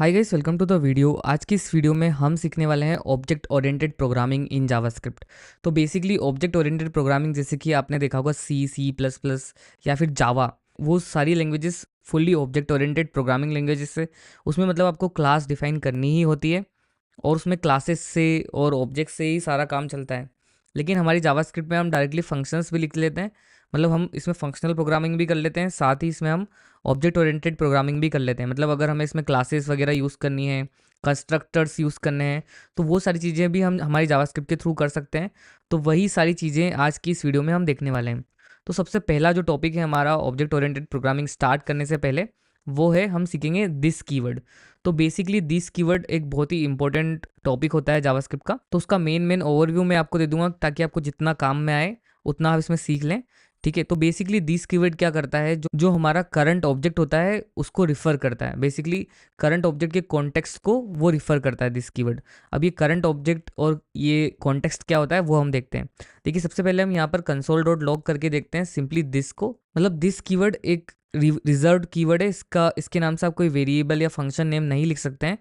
Hi guys, welcome to the video. आज की इस वीडियो में हम सीखने वाले हैं object oriented programming in JavaScript. तो बेसिकली ऑब्जेक्ट ओरिएंटेड प्रोग्रामिंग जैसे कि आपने देखा होगा सी प्लस प्लस या फिर जावा, वो सारी languages fully object oriented programming languages है। उसमें मतलब आपको क्लास डिफाइन करनी ही होती है और उसमें क्लासेस से और ऑब्जेक्ट से ही सारा काम चलता है। लेकिन हमारी जावास्क्रिप्ट में हम डायरेक्टली फंक्शंस भी लिख लेते हैं, मतलब हम इसमें फंक्शनल प्रोग्रामिंग भी कर लेते हैं, साथ ही इसमें हम ऑब्जेक्ट ओरिएंटेड प्रोग्रामिंग भी कर लेते हैं। मतलब अगर हमें इसमें क्लासेस वगैरह यूज़ करनी है, कंस्ट्रक्टर्स यूज़ करने हैं, तो वो सारी चीज़ें भी हम हमारी जावास्क्रिप्ट के थ्रू कर सकते हैं। तो वही सारी चीज़ें आज की इस वीडियो में हम देखने वाले हैं। तो सबसे पहला जो टॉपिक है हमारा ऑब्जेक्ट ओरिएंटेड प्रोग्रामिंग स्टार्ट करने से पहले, वो है हम सीखेंगे दिस कीवर्ड। तो बेसिकली दिस कीवर्ड एक बहुत ही इंपॉर्टेंट टॉपिक होता है जावास्क्रिप्ट का। तो उसका मेन ओवरव्यू मैं आपको दे दूंगा ताकि आपको जितना काम में आए उतना आप इसमें सीख लें। ठीक है, तो बेसिकली दिस कीवर्ड क्या करता है, जो हमारा करंट ऑब्जेक्ट होता है उसको रिफर करता है। बेसिकली करंट ऑब्जेक्ट के कॉन्टेक्स्ट को वो रिफर करता है दिस कीवर्ड। अब ये करंट ऑब्जेक्ट और ये कॉन्टेक्स्ट क्या होता है वो हम देखते हैं। देखिए, सबसे पहले हम यहाँ पर कंसोल डॉट लॉग करके देखते हैं सिंपली दिस को। मतलब दिस कीवर्ड एक रिजर्व्ड कीवर्ड है, इसके नाम से आप कोई वेरिएबल या फंक्शन नेम नहीं लिख सकते हैं।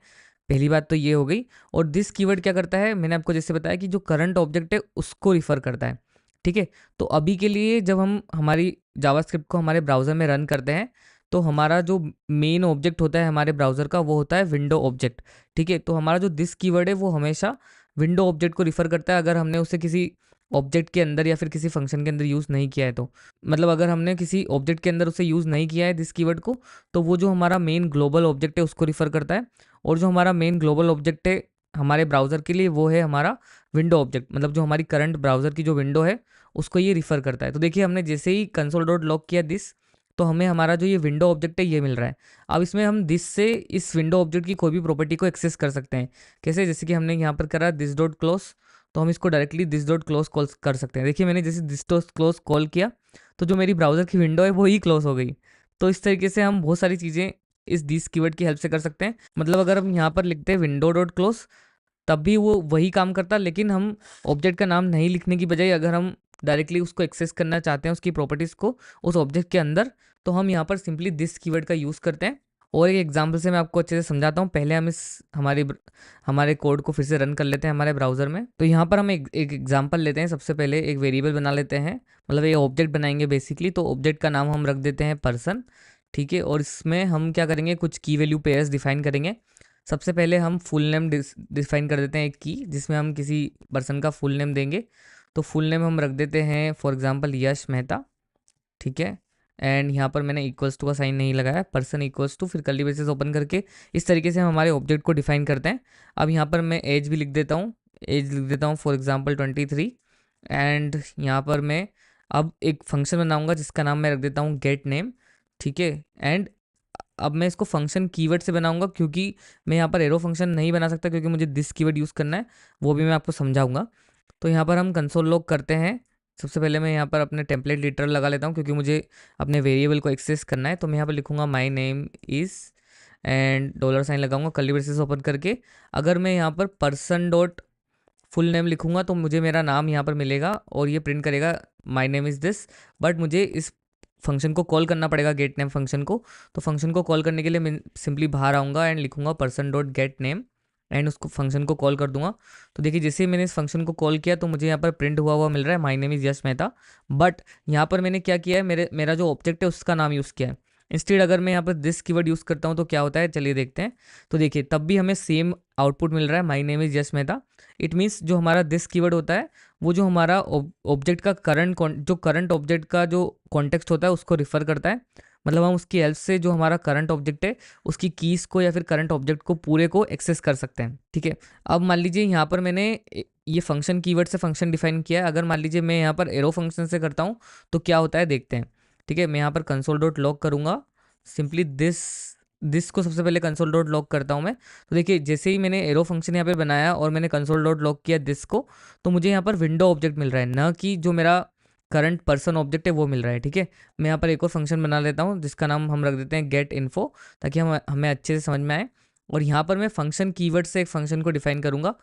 पहली बात तो ये हो गई। और दिस कीवर्ड क्या करता है, मैंने आपको जैसे बताया कि जो करंट ऑब्जेक्ट है उसको रिफर करता है। ठीक है, तो अभी के लिए जब हम हमारी जावास्क्रिप्ट को हमारे ब्राउज़र में रन करते हैं, तो हमारा जो मेन ऑब्जेक्ट होता है हमारे ब्राउज़र का, वो होता है विंडो ऑब्जेक्ट। ठीक है, तो हमारा जो दिस कीवर्ड है वो हमेशा विंडो ऑब्जेक्ट को रिफ़र करता है, अगर हमने उसे किसी ऑब्जेक्ट के अंदर या फिर किसी फंक्शन के अंदर यूज़ नहीं किया है तो। मतलब अगर हमने किसी ऑब्जेक्ट के अंदर उसे यूज़ नहीं किया है दिस कीवर्ड को, तो वो जो हमारा मेन ग्लोबल ऑब्जेक्ट है उसको रिफ़र करता है। और जो हमारा मेन ग्लोबल ऑब्जेक्ट है हमारे ब्राउज़र के लिए, वो है हमारा विंडो ऑब्जेक्ट। मतलब जो हमारी करंट ब्राउज़र की जो विंडो है उसको ये रिफ़र करता है। तो देखिए, हमने जैसे ही कंसोल डॉट लॉग किया दिस, तो हमें हमारा जो ये विंडो ऑब्जेक्ट है ये मिल रहा है। अब इसमें हम दिस से इस विंडो ऑब्जेक्ट की कोई भी प्रॉपर्टी को एक्सेस कर सकते हैं। कैसे? जैसे कि हमने यहाँ पर करा दिस डॉट क्लोज, तो हम इसको directly this dot close call कर सकते हैं। देखिए, मैंने जैसे दिस डॉट क्लोज कॉल किया तो जो मेरी ब्राउज़र की विंडो है वो ही क्लोज हो गई। तो इस तरीके से हम बहुत सारी चीज़ें इस दिस कीवर्ड की हेल्प से कर सकते हैं। मतलब अगर हम यहाँ पर लिखते हैं विंडो डॉट क्लोज, तब भी वो वही काम करता, लेकिन हम ऑब्जेक्ट का नाम नहीं लिखने की बजाय अगर हम डायरेक्टली उसको एक्सेस करना चाहते हैं उसकी प्रॉपर्टीज़ को उस ऑब्जेक्ट के अंदर, तो हम यहाँ पर सिंपली दिस कीवर्ड का यूज़ करते हैं। और एक एग्जांपल से मैं आपको अच्छे से समझाता हूँ। पहले हम इस हमारे कोड को फिर से रन कर लेते हैं हमारे ब्राउज़र में। तो यहाँ पर हम एक एग्जांपल लेते हैं। सबसे पहले एक वेरिएबल बना लेते हैं, मतलब ये ऑब्जेक्ट बनाएंगे बेसिकली। तो ऑब्जेक्ट का नाम हम रख देते हैं पर्सन। ठीक है, और इसमें हम क्या करेंगे, कुछ की वैल्यू पेयर्स डिफाइन करेंगे। सबसे पहले हम फुल नेम डिफाइन कर देते हैं एक की, जिसमें हम किसी पर्सन का फुल नेम देंगे। तो फुल नेम हम रख देते हैं फॉर एग्जांपल यश मेहता। ठीक है, एंड यहाँ पर मैंने इक्वल्स टू का साइन नहीं लगाया, पर्सन इक्वल्स टू, फिर कर्ली ब्रेसेस ओपन करके इस तरीके से हम हमारे ऑब्जेक्ट को डिफाइन करते हैं। अब यहाँ पर मैं एज भी लिख देता हूँ, एज लिख देता हूँ फॉर एग्जांपल 23। एंड यहाँ पर मैं अब एक फंक्शन बनाऊंगा जिसका नाम मैं रख देता हूँ गेट नेम। ठीक है, एंड अब मैं इसको फंक्शन कीवर्ड से बनाऊंगा, क्योंकि मैं यहाँ पर एरो फंक्शन नहीं बना सकता क्योंकि मुझे दिस कीवर्ड यूज़ करना है, वो भी मैं आपको समझाऊंगा। तो यहाँ पर हम कंसोल लॉग करते हैं। सबसे पहले मैं यहाँ पर अपने टेम्पलेट लिटरल लगा लेता हूँ क्योंकि मुझे अपने वेरिएबल को एक्सेस करना है। तो मैं यहाँ पर लिखूंगा my name is and dollar sign लगाऊंगा कर्ली ब्रेसेस ओपन करके। अगर मैं यहाँ पर पर्सन डॉट फुल नेम लिखूंगा तो मुझे मेरा नाम यहाँ पर मिलेगा और ये प्रिंट करेगा माई नेम इज़ दिस। बट मुझे इस फंक्शन को कॉल करना पड़ेगा, गेट नेम फंक्शन को। तो फंक्शन को कॉल करने के लिए मैं सिंपली बाहर आऊँगा एंड लिखूंगा person dot gate name and उसको फंक्शन को कॉल कर दूंगा। तो देखिए, जैसे ही मैंने इस फंक्शन को कॉल किया तो मुझे यहाँ पर प्रिंट हुआ मिल रहा है माई name is Yash Mehta. But यहाँ पर मैंने क्या किया है, मेरा जो ऑब्जेक्ट है उसका नाम यूज़ किया है। इंस्टेड अगर मैं यहाँ पर दिस कीवर्ड यूज़ करता हूँ तो क्या होता है, चलिए देखते हैं। तो देखिए, तब भी हमें सेम आउटपुट मिल रहा है, माई name is Yash Mehta. It means जो हमारा दिस कीवर्ड होता है वो जो हमारा ऑब्जेक्ट का करंट ऑब्जेक्ट का जो कॉन्टेक्स्ट होता है उसको रिफ़र करता है। मतलब हम उसकी हेल्प से जो हमारा करंट ऑब्जेक्ट है उसकी कीज़ को या फिर करंट ऑब्जेक्ट को पूरे को एक्सेस कर सकते हैं। ठीक है, अब मान लीजिए यहाँ पर मैंने ये फंक्शन कीवर्ड से फंक्शन डिफाइन किया है। अगर मान लीजिए मैं यहाँ पर एरो फंक्शन से करता हूँ तो क्या होता है देखते हैं। ठीक है, मैं यहाँ पर कंसोल डॉट लॉग करूँगा सिंपली दिस को सबसे पहले कंसोल डॉट लॉग करता हूँ मैं। तो देखिए, जैसे ही मैंने एरो फंक्शन यहाँ पे बनाया और मैंने कंसोल डॉट लॉग किया दिस को, तो मुझे यहाँ पर विंडो ऑब्जेक्ट मिल रहा है, ना कि जो मेरा करंट पर्सन ऑब्जेक्ट है वो मिल रहा है। ठीक है, मैं यहाँ पर एक और फंक्शन बना लेता हूँ जिसका नाम हम रख देते हैं गेट इन्फो, ताकि हमें अच्छे से समझ में आए। और यहाँ पर मैं फंक्शन कीवर्ड से एक फंक्शन को डिफाइन करूँगा।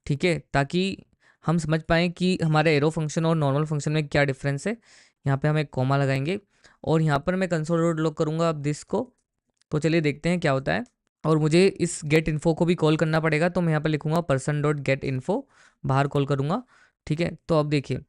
ठीक है, ताकि हम समझ पाएँ कि हमारे एरो फंक्शन और नॉर्मल फंक्शन में क्या डिफरेंस है। यहाँ पे हम एक कॉमा लगाएंगे और यहाँ पर मैं कंसोल डॉट लॉग करूँगा अब दिस को। तो चलिए देखते हैं क्या होता है। और मुझे इस गेट इन्फो को भी कॉल करना पड़ेगा, तो मैं यहाँ पर लिखूंगा पर्सन डॉट गेट इन्फो, बाहर कॉल करूँगा। ठीक है, तो अब देखिए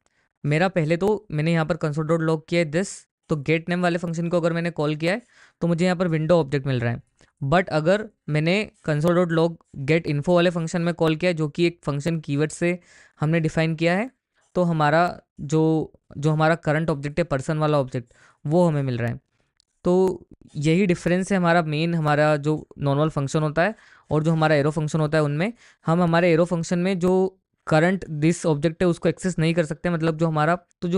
मेरा पहले तो मैंने यहाँ पर कंसोल डॉट लॉग किया है दिस, तो गेट नेम वाले फंक्शन को अगर मैंने कॉल किया है तो मुझे यहाँ पर विंडो ऑब्जेक्ट मिल रहा है। बट अगर मैंने console dot log get info वाले फंक्शन में कॉल किया है, जो कि एक फंक्शन कीवर्ड से हमने डिफाइन किया है, तो हमारा जो जो हमारा करंट ऑब्जेक्ट है पर्सन वाला ऑब्जेक्ट, वो हमें मिल रहा है। तो यही डिफरेंस है हमारा मेन, हमारा जो नॉर्मल फंक्शन होता है और जो हमारा एरो फंक्शन होता है उनमें। हम हमारे एरो फंक्शन में जो करंट दिस ऑब्जेक्ट है उसको एक्सेस नहीं कर सकते, मतलब जो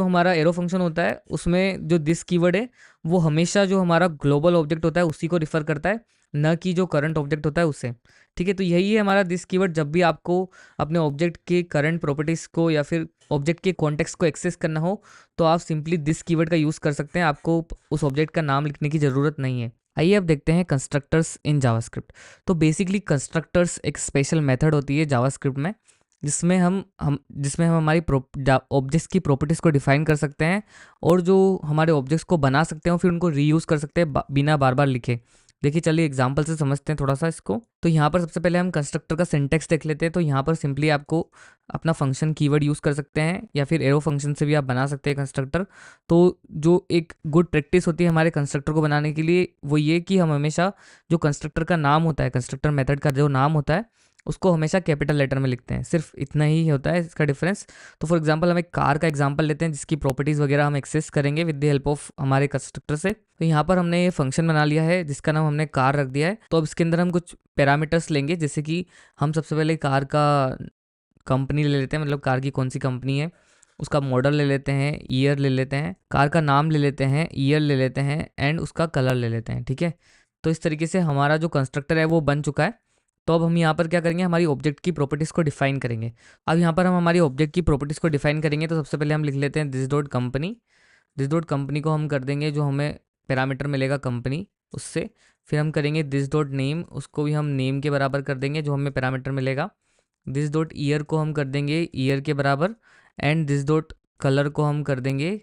हमारा एरो फंक्शन होता है उसमें जो दिस कीवर्ड है वो हमेशा जो हमारा ग्लोबल ऑब्जेक्ट होता है उसी को रिफर करता है, न कि जो करंट ऑब्जेक्ट होता है उससे। ठीक है, तो यही है हमारा दिस कीवर्ड। जब भी आपको अपने ऑब्जेक्ट के करंट प्रॉपर्टीज़ को या फिर ऑब्जेक्ट के कॉन्टेक्स्ट को एक्सेस करना हो तो आप सिंपली दिस कीवर्ड का यूज़ कर सकते हैं, आपको उस ऑब्जेक्ट का नाम लिखने की ज़रूरत नहीं है। आइए अब देखते हैं कंस्ट्रक्टर्स इन जावास्क्रिप्ट। तो बेसिकली कंस्ट्रक्टर्स एक स्पेशल मेथड होती है जावास्क्रिप्ट में, जिसमें हम हमारी ऑब्जेक्ट्स की प्रॉपर्टीज़ को डिफाइन कर सकते हैं और जो हमारे ऑब्जेक्ट्स को बना सकते हैं फिर उनको रीयूज़ कर सकते हैं बिना बार बार लिखे। देखिए चलिए एग्जांपल से समझते हैं थोड़ा सा इसको। तो यहाँ पर सबसे पहले हम कंस्ट्रक्टर का सिंटेक्स देख लेते हैं। तो यहाँ पर सिंपली आपको अपना फंक्शन कीवर्ड यूज़ कर सकते हैं या फिर एरो फंक्शन से भी आप बना सकते हैं कंस्ट्रक्टर। तो जो एक गुड प्रैक्टिस होती है हमारे कंस्ट्रक्टर को बनाने के लिए वो ये कि हम हमेशा जो कंस्ट्रक्टर का नाम होता है, कंस्ट्रक्टर मेथड का जो नाम होता है उसको हमेशा कैपिटल लेटर में लिखते हैं। सिर्फ इतना ही होता है इसका डिफरेंस। तो फॉर एग्जांपल हम एक कार का एग्जांपल लेते हैं जिसकी प्रॉपर्टीज़ वगैरह हम एक्सेस करेंगे विद द हेल्प ऑफ हमारे कंस्ट्रक्टर से। तो यहाँ पर हमने ये फंक्शन बना लिया है जिसका नाम हमने कार रख दिया है। तो अब इसके अंदर हम कुछ पैरामीटर्स लेंगे, जैसे कि हम सबसे पहले कार का कंपनी ले लेते हैं, मतलब कार की कौन सी कंपनी है, उसका मॉडल ले लेते हैं, ईयर ले लेते हैं, कार का नाम ले लेते हैं, ईयर ले लेते हैं एंड उसका कलर ले लेते हैं। ठीक है, तो इस तरीके से हमारा जो कंस्ट्रक्टर है वो बन चुका है। तो अब हम यहाँ पर क्या करेंगे, हमारी ऑब्जेक्ट की प्रॉपर्टीज़ को डिफाइन करेंगे। अब यहाँ पर हम हमारी ऑब्जेक्ट की प्रॉपर्टीज़ को डिफाइन करेंगे, तो सबसे पहले हम लिख लेते हैं this dot company. This dot company को हम कर देंगे जो हमें पैरामीटर मिलेगा कंपनी उससे। फिर हम करेंगे दिस डॉट नेम, उसको भी हम नेम के बराबर कर देंगे जो हमें पैरामीटर मिलेगा। दिस डॉट ईयर को हम कर देंगे ईयर के बराबर एंड दिस डॉट कलर को हम कर देंगे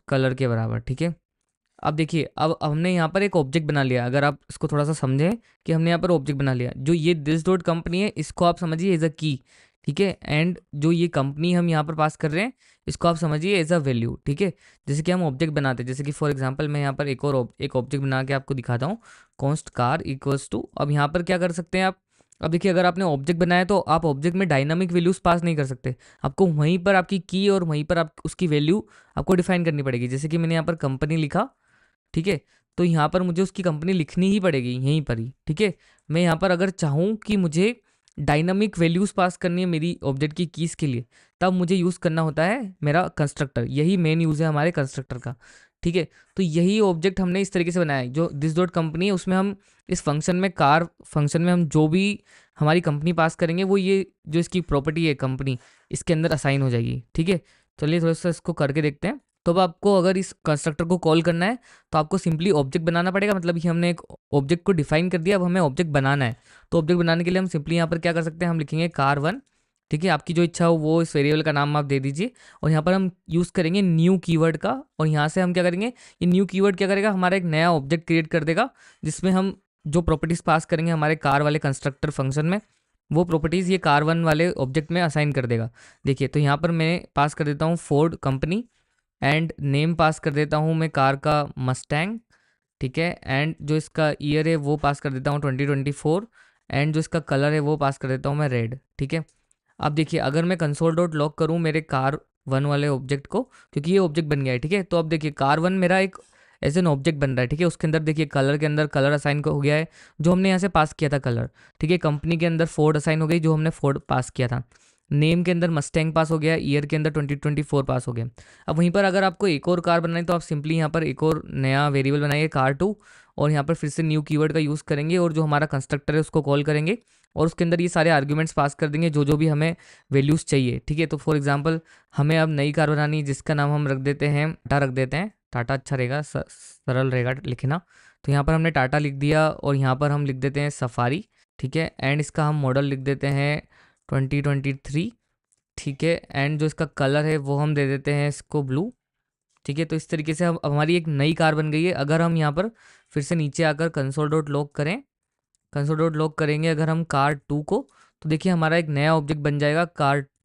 कलर के बराबर। ठीक है, अब देखिए अब हमने यहाँ पर एक ऑब्जेक्ट बना लिया। अगर आप इसको थोड़ा सा समझें कि हमने यहाँ पर ऑब्जेक्ट बना लिया, जो ये दिस डॉट कंपनी है इसको आप समझिए एज अ की। ठीक है, एंड जो ये कंपनी हम यहाँ पर पास कर रहे हैं इसको आप समझिए एज अ वैल्यू। ठीक है, जैसे कि हम ऑब्जेक्ट बनाते हैं, जैसे कि फॉर एग्जांपल मैं यहाँ पर एक ऑब्जेक्ट बना के आपको दिखाता हूँ। कॉन्स्ट कार इक्वल्स टू, अब यहाँ पर क्या कर सकते हैं आप, अब देखिए अगर आपने ऑब्जेक्ट बनाया तो आप ऑब्जेक्ट में डायनामिक वैल्यूज पास नहीं कर सकते, आपको वहीं पर आपकी की और वहीं पर आप उसकी वैल्यू आपको डिफाइन करनी पड़ेगी। जैसे कि मैंने यहाँ पर कंपनी लिखा, ठीक है, तो यहाँ पर मुझे उसकी कंपनी लिखनी ही पड़ेगी यहीं पर ही। ठीक है, मैं यहाँ पर अगर चाहूँ कि मुझे डायनामिक वैल्यूज़ पास करनी है मेरी ऑब्जेक्ट की कीज़ के लिए, तब मुझे यूज़ करना होता है मेरा कंस्ट्रक्टर। यही मेन यूज़ है हमारे कंस्ट्रक्टर का। ठीक है, तो यही ऑब्जेक्ट हमने इस तरीके से बनाया है। जो दिस डॉट कंपनी है उसमें हम इस फंक्शन में कार फंक्शन में हम जो भी हमारी कंपनी पास करेंगे वो ये जो इसकी प्रॉपर्टी है कंपनी इसके अंदर असाइन हो जाएगी। ठीक है, चलिए थोड़ा सा इसको करके देखते हैं। तो अब आपको अगर इस कंस्ट्रक्टर को कॉल करना है तो आपको सिंपली ऑब्जेक्ट बनाना पड़ेगा, मतलब ये हमने एक ऑब्जेक्ट को डिफाइन कर दिया, अब हमें ऑब्जेक्ट बनाना है। तो ऑब्जेक्ट बनाने के लिए हम सिंपली यहाँ पर क्या कर सकते हैं, हम लिखेंगे कार वन। ठीक है, आपकी जो इच्छा हो वो इस वेरिएबल का नाम आप दे दीजिए और यहाँ पर हम यूज़ करेंगे न्यू कीवर्ड का। और यहाँ से हम क्या करेंगे, ये न्यू कीवर्ड क्या करेगा, हमारा एक नया ऑब्जेक्ट क्रिएट कर देगा जिसमें हम जो प्रॉपर्टीज़ पास करेंगे हमारे कार वाले कंस्ट्रक्टर फंक्शन में, वो प्रॉपर्टीज़ ये कार वन वाले ऑब्जेक्ट में असाइन कर देगा। देखिए तो यहाँ पर मैं पास कर देता हूँ फोर्ड कंपनी एंड नेम पास कर देता हूँ मैं कार का मस्टैंग। ठीक है, एंड जो इसका ईयर है वो पास कर देता हूँ 2024 एंड जो इसका कलर है वो पास कर देता हूँ मैं रेड। ठीक है, अब देखिए अगर मैं कंसोल डॉट लॉग करूँ मेरे कार वन वाले ऑब्जेक्ट को, क्योंकि ये ऑब्जेक्ट बन गया है। ठीक है, तो अब देखिए कार वन मेरा एक एज एन ऑब्जेक्ट बन रहा है। ठीक है, उसके अंदर देखिए कलर के अंदर कलर असाइन हो गया है जो हमने यहाँ से पास किया था कलर। ठीक है, कंपनी के अंदर फोर्ड असाइन हो गई जो हमने फोर्ड पास किया था। नेम के अंदर मस्टैंग पास हो गया, ईयर के अंदर 2024 पास हो गया। अब वहीं पर अगर आपको एक और कार बनानी तो आप सिंपली यहाँ पर एक और नया वेरिएबल बनाइए कार टू और यहाँ पर फिर से न्यू कीवर्ड का यूज़ करेंगे और जो हमारा कंस्ट्रक्टर है उसको कॉल करेंगे और उसके अंदर ये सारे आर्ग्यूमेंट्स पास कर देंगे जो जो भी हमें वैल्यूज़ चाहिए। ठीक है, तो फॉर एग्जांपल हमें अब नई कार बनानी जिसका नाम हम रख देते हैं टाटा, रख देते हैं टाटा, अच्छा रहेगा, सरल रहेगा लिखना। तो यहाँ पर हमने टाटा लिख दिया और यहाँ पर हम लिख देते हैं सफारी। ठीक है, एंड इसका हम मॉडल लिख देते हैं 2023। ठीक है, एंड जो इसका कलर है वो हम दे देते हैं इसको ब्लू। ठीक है, तो इस तरीके से अब हमारी एक नई कार बन गई है। अगर हम यहाँ पर फिर से नीचे आकर कंसोल डॉट लॉग करें कंसोल डॉट लॉग करेंगे अगर हम car2 को, तो देखिए हमारा एक नया ऑब्जेक्ट बन जाएगा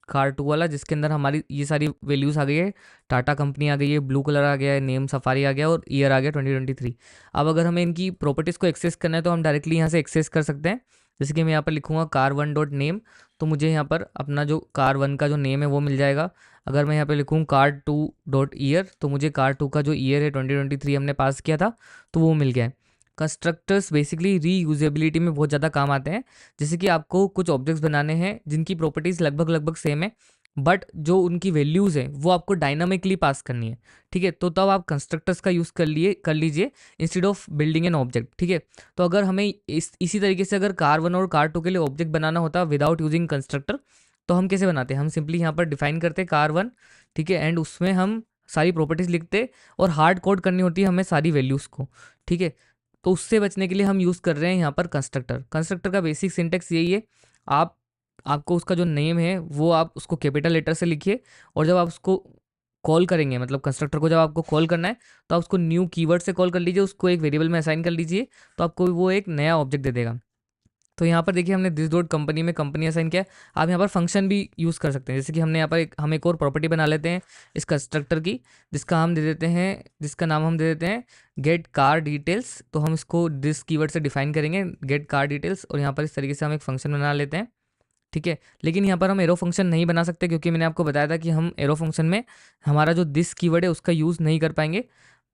car2 वाला, जिसके अंदर हमारी ये सारी वैल्यूज़ आ गई है। टाटा कंपनी आ गई है, ब्लू कलर आ गया है, नेम सफारी आ गया और ईयर आ गया 2023। अब अगर हमें इनकी प्रॉपर्टीज़ को एक्सेस करना है तो हम डायरेक्टली यहाँ से एक्सेस कर सकते हैं। जैसे कि मैं यहाँ पर लिखूँगा car1 डॉट नेम, तो मुझे यहाँ पर अपना जो car1 का जो नेम है वो मिल जाएगा। अगर मैं यहाँ पे लिखूँ car2 डॉट ईयर, तो मुझे car2 का जो ईयर है 2023 हमने पास किया था, तो वो मिल गया है। कंस्ट्रक्टर्स बेसिकली रीयूजेबिलिटी में बहुत ज़्यादा काम आते हैं। जैसे कि आपको कुछ ऑब्जेक्ट्स बनाने हैं जिनकी प्रॉपर्टीज़ लगभग लगभग सेम है, बट जो उनकी वैल्यूज़ हैं वो आपको डायनामिकली पास करनी है। ठीक है, तो तब आप कंस्ट्रक्टर्स का यूज़ कर लीजिए instead of building an object. ठीक है, तो अगर हमें इसी तरीके से अगर car1 और car2 के लिए ऑब्जेक्ट बनाना होता विदाउट यूजिंग कंस्ट्रक्टर, तो हम कैसे बनाते हैं? हम सिंपली यहाँ पर डिफाइन करते car1, ठीक है, एंड उसमें हम सारी प्रॉपर्टीज़ लिखते और हार्ड कोड करनी होती है हमें सारी वैल्यूज़ को। ठीक है, तो उससे बचने के लिए हम यूज़ कर रहे हैं यहाँ पर कंस्ट्रक्टर। कंस्ट्रक्टर का बेसिक सिंटेक्स यही है, आप आपको उसका जो नेम है वो आप उसको कैपिटल लेटर से लिखिए, और जब आप उसको कॉल करेंगे, मतलब कंस्ट्रक्टर को जब आपको कॉल करना है, तो आप उसको न्यू कीवर्ड से कॉल कर लीजिए, उसको एक वेरिएबल में असाइन कर लीजिए, तो आपको वो एक नया ऑब्जेक्ट दे देगा। तो यहाँ पर देखिए हमने दिस डॉट कंपनी में कंपनी असाइन किया है। आप यहाँ पर फंक्शन भी यूज़ कर सकते हैं। जैसे कि हमने यहाँ पर हम एक और प्रॉपर्टी बना लेते हैं इस कंस्ट्रक्टर की, जिसका नाम हम दे देते हैं गेट कार डिटेल्स। तो हम इसको दिस कीवर्ड से डिफाइन करेंगे गेट कार डिटेल्स, और यहाँ पर इस तरीके से हम एक फंक्शन बना लेते हैं। ठीक है, लेकिन यहाँ पर हम एरो फंक्शन नहीं बना सकते, क्योंकि मैंने आपको बताया था कि हम एरो फंक्शन में हमारा जो दिस कीवर्ड है उसका यूज़ नहीं कर पाएंगे।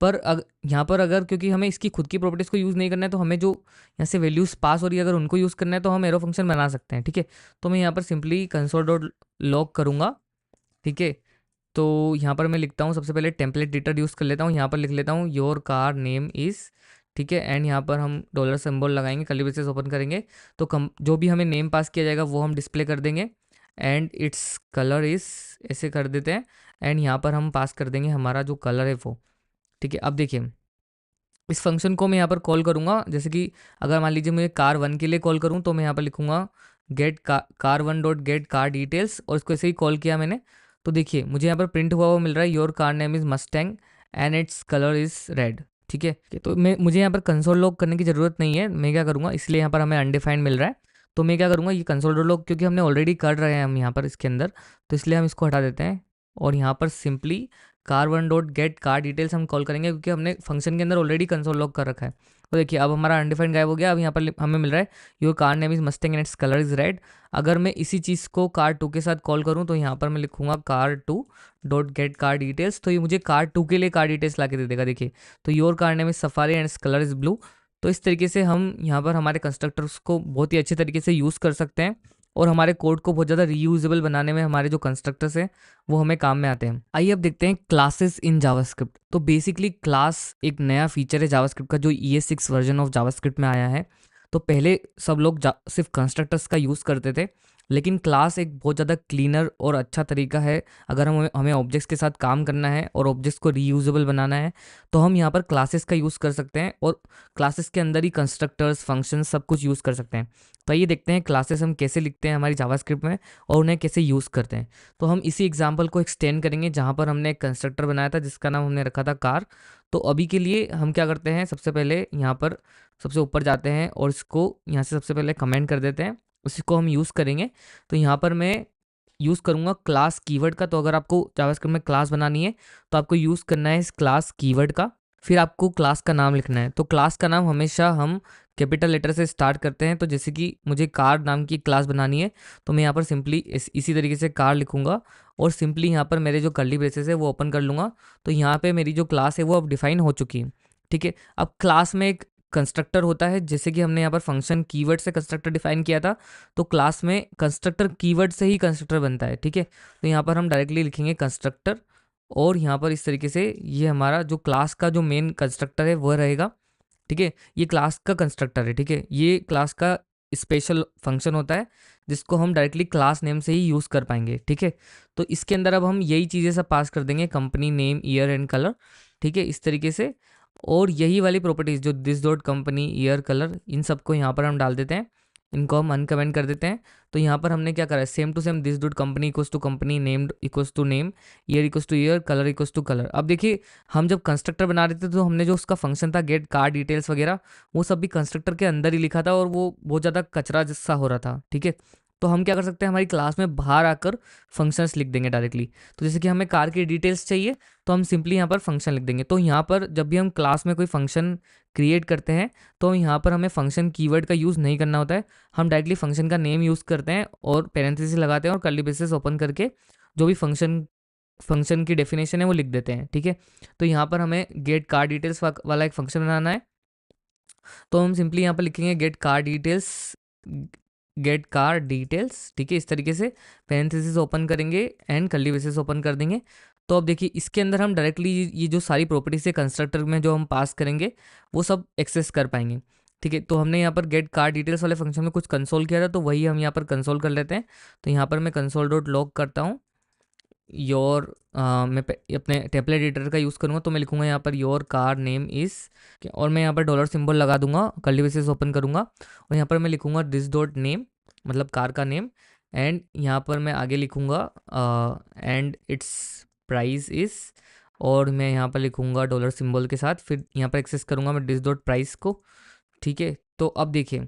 पर यहाँ पर अगर, क्योंकि हमें इसकी खुद की प्रॉपर्टीज़ को यूज़ नहीं करना है, तो हमें जो यहाँ से वैल्यूज़ पास हो रही है अगर उनको यूज़ करना है, तो हम एरो फंक्शन बना सकते हैं। ठीक है, तो मैं यहाँ पर सिंपली कंसोल डॉट लॉग करूँगा। ठीक है, तो यहाँ पर मैं लिखता हूँ, सबसे पहले टेम्पलेट एडिटर यूज़ कर लेता हूँ। यहाँ पर लिख लेता हूँ योर कार नेम इज़, ठीक है, एंड यहाँ पर हम डॉलर सिंबल लगाएंगे, कर्ली ब्रेसेस ओपन करेंगे, तो जो भी हमें नेम पास किया जाएगा वो हम डिस्प्ले कर देंगे, एंड इट्स कलर इज़ ऐसे कर देते हैं, एंड यहाँ पर हम पास कर देंगे हमारा जो कलर है वो। ठीक है, अब देखिए इस फंक्शन को मैं यहाँ पर कॉल करूँगा। जैसे कि अगर मान लीजिए मुझे car1 के लिए कॉल करूँ, तो मैं यहाँ पर लिखूँगा get car1 dot get car details, और इसको ऐसे ही कॉल किया मैंने। तो देखिए मुझे यहाँ पर प्रिंट हुआ मिल रहा है your car name is Mustang and its colour is red. ठीक है, तो मुझे यहाँ पर कंसोल लॉग करने की ज़रूरत नहीं है। मैं क्या करूँगा, इसलिए यहाँ पर हमें अनडिफाइंड मिल रहा है, तो मैं क्या करूँगा, ये कंसोल लॉग क्योंकि हमने ऑलरेडी कर रहे हैं हम यहाँ पर इसके अंदर, तो इसलिए हम इसको हटा देते हैं, और यहाँ पर simply car1 dot get car details हम कॉल करेंगे, क्योंकि हमने फंक्शन के अंदर ऑलरेडी कंसोल लॉग कर रखा है। तो देखिए अब हमारा अनडिफाइंड गायब हो गया। अब यहाँ पर हमें मिल रहा है your car name is Mustang and its colour is red. अगर मैं इसी चीज़ को car2 के साथ कॉल करूँ, तो यहाँ पर मैं लिखूँगा car2 dot get car details, तो ये मुझे car2 के लिए कार डिटेल्स ला के दे देगा। देखिए, तो your car name is safari and its colour is blue. तो इस तरीके से हम यहाँ पर हमारे कंस्ट्रक्टर्स को बहुत ही अच्छे तरीके से यूज़ कर सकते हैं, और हमारे कोड को बहुत ज़्यादा रीयूजेबल बनाने में हमारे जो कंस्ट्रक्टर्स हैं वो हमें काम में आते हैं। आइए अब देखते हैं क्लासेस इन जावास्क्रिप्ट। तो बेसिकली क्लास एक नया फीचर है जावास्क्रिप्ट का, जो ES6 वर्जन ऑफ जावास्क्रिप्ट में आया है। तो पहले सब लोग सिर्फ कंस्ट्रक्टर्स का यूज़ करते थे, लेकिन क्लास एक बहुत ज़्यादा क्लीनर और अच्छा तरीका है अगर हमें ऑब्जेक्ट्स के साथ काम करना है और ऑब्जेक्ट्स को रीयूजेबल बनाना है, तो हम यहाँ पर क्लासेस का यूज़ कर सकते हैं, और क्लासेस के अंदर ही कंस्ट्रक्टर्स फंक्शंस सब कुछ यूज़ कर सकते हैं। तो आइए देखते हैं क्लासेस हम कैसे लिखते हैं हमारी जावास्क्रिप्ट में, और उन्हें कैसे यूज़ करते हैं। तो हम इसी एग्जांपल को एक्सटेंड करेंगे, जहाँ पर हमने एक कंस्ट्रक्टर बनाया था जिसका नाम हमने रखा था कार। तो अभी के लिए हम क्या करते हैं, सबसे पहले यहाँ पर सबसे ऊपर जाते हैं और इसको यहाँ से सबसे पहले कमेंट कर देते हैं, उसी को हम यूज़ करेंगे। तो यहाँ पर मैं यूज़ करूँगा क्लास कीवर्ड का। तो अगर आपको जावास्क्रिप्ट में क्लास बनानी है, तो आपको यूज़ करना है इस क्लास कीवर्ड का, फिर आपको क्लास का नाम लिखना है। तो क्लास का नाम हमेशा हम कैपिटल लेटर से स्टार्ट करते हैं। तो जैसे कि मुझे कार नाम की क्लास बनानी है, तो मैं यहाँ पर सिंपली इसी तरीके से कार लिखूँगा, और सिंपली यहाँ पर मेरे जो कर्ली ब्रेसेस है वो ओपन कर लूँगा। तो यहाँ पे मेरी जो क्लास है वो अब डिफाइन हो चुकी है। ठीक है, अब क्लास में एक कंस्ट्रक्टर होता है, जैसे कि हमने यहाँ पर फंक्शन कीवर्ड से कंस्ट्रक्टर डिफाइन किया था, तो क्लास में कंस्ट्रक्टर कीवर्ड से ही कंस्ट्रक्टर बनता है। ठीक है, तो यहाँ पर हम डायरेक्टली लिखेंगे कंस्ट्रक्टर, और यहाँ पर इस तरीके से ये हमारा जो क्लास का जो मेन कंस्ट्रक्टर है वह रहेगा। ठीक है, ये क्लास का कंस्ट्रक्टर है। ठीक है, ये क्लास का स्पेशल फंक्शन होता है जिसको हम डायरेक्टली क्लास नेम से ही यूज़ कर पाएंगे। ठीक है, तो इसके अंदर अब हम यही चीज़ें सब पास कर देंगे, company name, year and colour. ठीक है, इस तरीके से, और यही वाली प्रॉपर्टीज़ जो this dot company, year, colour, इन सबको यहाँ पर हम डाल देते हैं। इनको हम अनकमेंट कर देते हैं। तो यहाँ पर हमने क्या करा है, same to same this dot company equals to company, named equals to name, year equals to year, colour equals to colour. अब देखिए हम जब कंस्ट्रक्टर बना रहे थे तो हमने जो उसका फंक्शन था गेट कार डिटेल्स वगैरह, वो सब भी कंस्ट्रक्टर के अंदर ही लिखा था और वो बहुत ज़्यादा कचरा जैसा हो रहा था, ठीक है। तो हम क्या कर सकते हैं, हमारी क्लास में बाहर आकर फंक्शंस लिख देंगे डायरेक्टली। तो जैसे कि हमें कार की डिटेल्स चाहिए तो हम सिंपली यहाँ पर फंक्शन लिख देंगे। तो यहाँ पर जब भी हम क्लास में कोई फंक्शन क्रिएट करते हैं तो यहाँ पर हमें फंक्शन कीवर्ड का यूज़ नहीं करना होता है, हम डायरेक्टली फंक्शन का नेम यूज़ करते हैं और पैरेंथेसिस लगाते हैं और कर्ली ब्रेसेस ओपन करके जो भी फंक्शन की डेफिनेशन है वो लिख देते हैं, ठीक है। तो यहाँ पर हमें गेट कार डिटेल्स वाला एक फंक्शन बनाना है। तो हम सिंपली यहाँ पर लिखेंगे गेट कार डिटेल्स, ठीक है। इस तरीके से पैरेंथेसिस ओपन करेंगे एंड कर्ली ब्रेसेस ओपन कर देंगे। तो अब देखिए इसके अंदर हम डायरेक्टली ये जो सारी प्रॉपर्टीज है कंस्ट्रक्टर में जो हम पास करेंगे वो सब एक्सेस कर पाएंगे, ठीक है। तो हमने यहाँ पर गेट कार डिटेल्स वाले फंक्शन में कुछ कंसोल किया था तो वही हम यहाँ पर कंसोल कर लेते हैं। तो यहाँ पर मैं कंसोल डॉट लॉग करता हूँ मैं अपने टेम्पलेट एडिटर का यूज़ करूँगा। तो मैं लिखूँगा यहाँ per your car name is, और मैं यहाँ पर डॉलर सिंबल लगा दूंगा, कर्ली ब्रेसेस ओपन करूँगा और यहाँ पर मैं लिखूँगा दिस डॉट नेम, मतलब कार का नेम, एंड यहाँ पर मैं आगे लिखूँगा एंड इट्स प्राइस इज़, और मैं यहाँ पर लिखूँगा डॉलर सिंबल के साथ, फिर यहाँ पर एक्सेस करूँगा मैं दिस डॉट प्राइस को, ठीक है। तो अब देखिए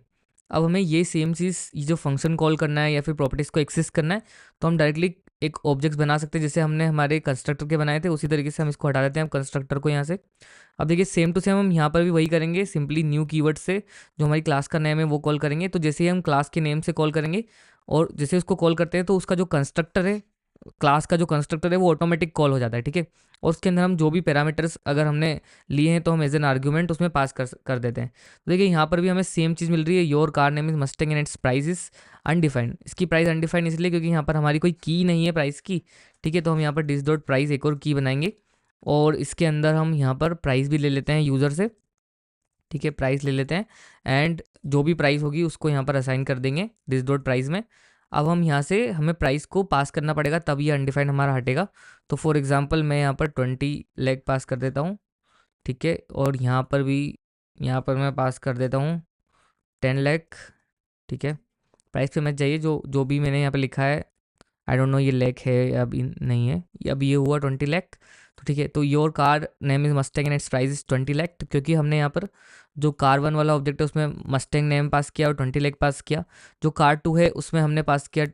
अब हमें ये सेम चीज़, ये जो फंक्शन कॉल करना है या फिर प्रॉपर्टीज़ को एक्सेस करना है तो हम डायरेक्टली एक ऑब्जेक्ट्स बना सकते हैं जैसे हमने हमारे कंस्ट्रक्टर के बनाए थे, उसी तरीके से हम इसको हटा देते हैं कंस्ट्रक्टर को यहाँ से। अब देखिए सेम टू सेम हम यहाँ पर भी वही करेंगे, सिंपली न्यू कीवर्ड से जो हमारी क्लास का नेम है वो कॉल करेंगे। तो जैसे ही हम क्लास के नेम से कॉल करेंगे और जैसे उसको कॉल करते हैं तो उसका जो कंस्ट्रक्टर है, क्लास का जो कंस्ट्रक्टर है वो ऑटोमेटिक कॉल हो जाता है, ठीक है। और उसके अंदर हम जो भी पैरामीटर्स अगर हमने लिए हैं तो हम एज एन आर्ग्यूमेंट उसमें पास कर देते हैं। तो देखिए यहाँ पर भी हमें सेम चीज़ मिल रही है, your car name is Mustang and it's price is undefined. इसकी प्राइस अनडिफाइंड इसलिए क्योंकि यहाँ पर हमारी कोई की नहीं है प्राइस की, ठीक है। तो हम यहाँ पर डिस डॉट प्राइस एक और की बनाएंगे और इसके अंदर हम यहाँ पर प्राइस भी ले लेते हैं यूज़र से, ठीक है। प्राइस ले लेते हैं एंड जो भी प्राइस होगी उसको यहाँ पर असाइन कर देंगे दिस डॉट प्राइस में। अब हम यहाँ से हमें प्राइस को पास करना पड़ेगा तब ये अनडिफाइंड हमारा हटेगा। तो फॉर एग्जांपल मैं यहाँ पर 20 लाख पास कर देता हूँ, ठीक है। और यहाँ पर भी यहाँ पर मैं पास कर देता हूँ 10 लाख, ठीक है। प्राइस पे मत जाइए, जो जो भी मैंने यहाँ पे लिखा है आई डोंट नो ये लैक है या अभी नहीं है, अब ये हुआ 20 लाख। तो ठीक है, तो your car name is Mustang and it's price is 20 lakh. तो क्योंकि हमने यहाँ पर जो कार 1 वाला ऑब्जेक्ट है उसमें मस्टैंग नेम पास किया और 20 लाख पास किया, जो कार 2 है उसमें हमने पास किया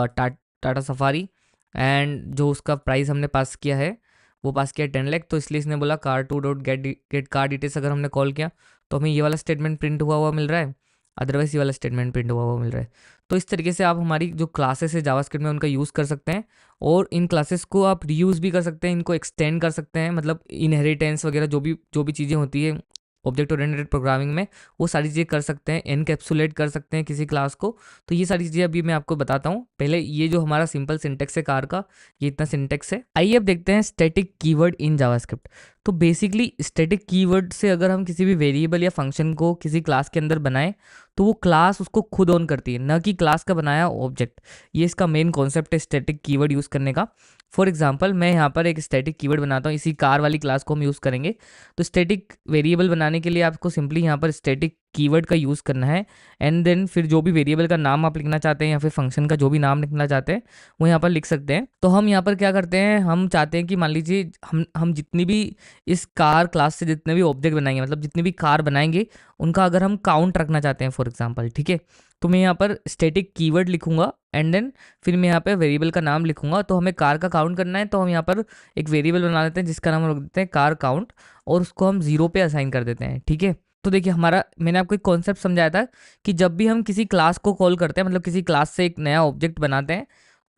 टाटा सफारी, एंड जो उसका प्राइस हमने पास किया है वो पास किया 10 लाख। तो इसलिए इसने बोला car to dot get car details अगर हमने कॉल किया तो हमें ये वाला स्टेटमेंट प्रिंट हुआ हुआ मिल रहा है, अदरवाइज ये वाला स्टेटमेंट प्रिंट हुआ हुआ मिल रहा है। तो इस तरीके से आप हमारी जो क्लासेस है जावास्क्रिप्ट में उनका यूज़ कर सकते हैं और इन क्लासेस को आप रीयूज़ भी कर सकते हैं, इनको एक्सटेंड कर सकते हैं, मतलब इनहेरिटेंस वगैरह जो भी चीज़ें होती है ऑब्जेक्ट ओरिएंटेड प्रोग्रामिंग में वो सारी चीज़ें कर सकते हैं, एनकैप्सुलेट कर सकते हैं किसी क्लास को। तो ये सारी चीज़ें अभी मैं आपको बताता हूँ। पहले ये जो हमारा सिंपल सिंटेक्स है कार का, ये इतना सिंटेक्स है। आइए अब देखते हैं स्टैटिक कीवर्ड इन जावास्क्रिप्ट। तो बेसिकली स्टैटिक कीवर्ड से अगर हम किसी भी वेरिएबल या फंक्शन को किसी क्लास के अंदर बनाएं तो वो क्लास उसको खुद ऑन करती है, न कि क्लास का बनाया ऑब्जेक्ट। ये इसका मेन कॉन्सेप्ट है स्टैटिक कीवर्ड यूज़ करने का। फॉर एग्जांपल मैं यहाँ पर एक स्टैटिक कीवर्ड बनाता हूँ, इसी कार वाली क्लास को हम यूज़ करेंगे। तो स्टैटिक वेरिएबल बनाने के लिए आपको सिंपली यहाँ पर स्टैटिक कीवर्ड का यूज़ करना है एंड देन फिर जो भी वेरिएबल का नाम आप लिखना चाहते हैं या फिर फंक्शन का जो भी नाम लिखना चाहते हैं वो यहाँ पर लिख सकते हैं। तो हम यहाँ पर क्या करते हैं, हम चाहते हैं कि मान लीजिए हम जितनी भी इस कार क्लास से जितने भी ऑब्जेक्ट बनाएंगे, मतलब जितनी भी कार बनाएंगे उनका अगर हम काउंट रखना चाहते हैं फॉर एग्जांपल, ठीक है। तो मैं यहाँ पर स्टैटिक कीवर्ड लिखूंगा एंड देन फिर मैं यहाँ पे वेरिएबल का नाम लिखूंगा। तो हमें कार का काउंट करना है तो हम यहाँ पर एक वेरिएबल बना देते हैं जिसका नाम हम रख देते हैं कार काउंट और उसको हम 0 पे असाइन कर देते हैं, ठीक है। तो देखिए मैंने आपको एक कॉन्सेप्ट समझाया था कि जब भी हम किसी क्लास को कॉल करते हैं, मतलब किसी क्लास से एक नया ऑब्जेक्ट बनाते हैं,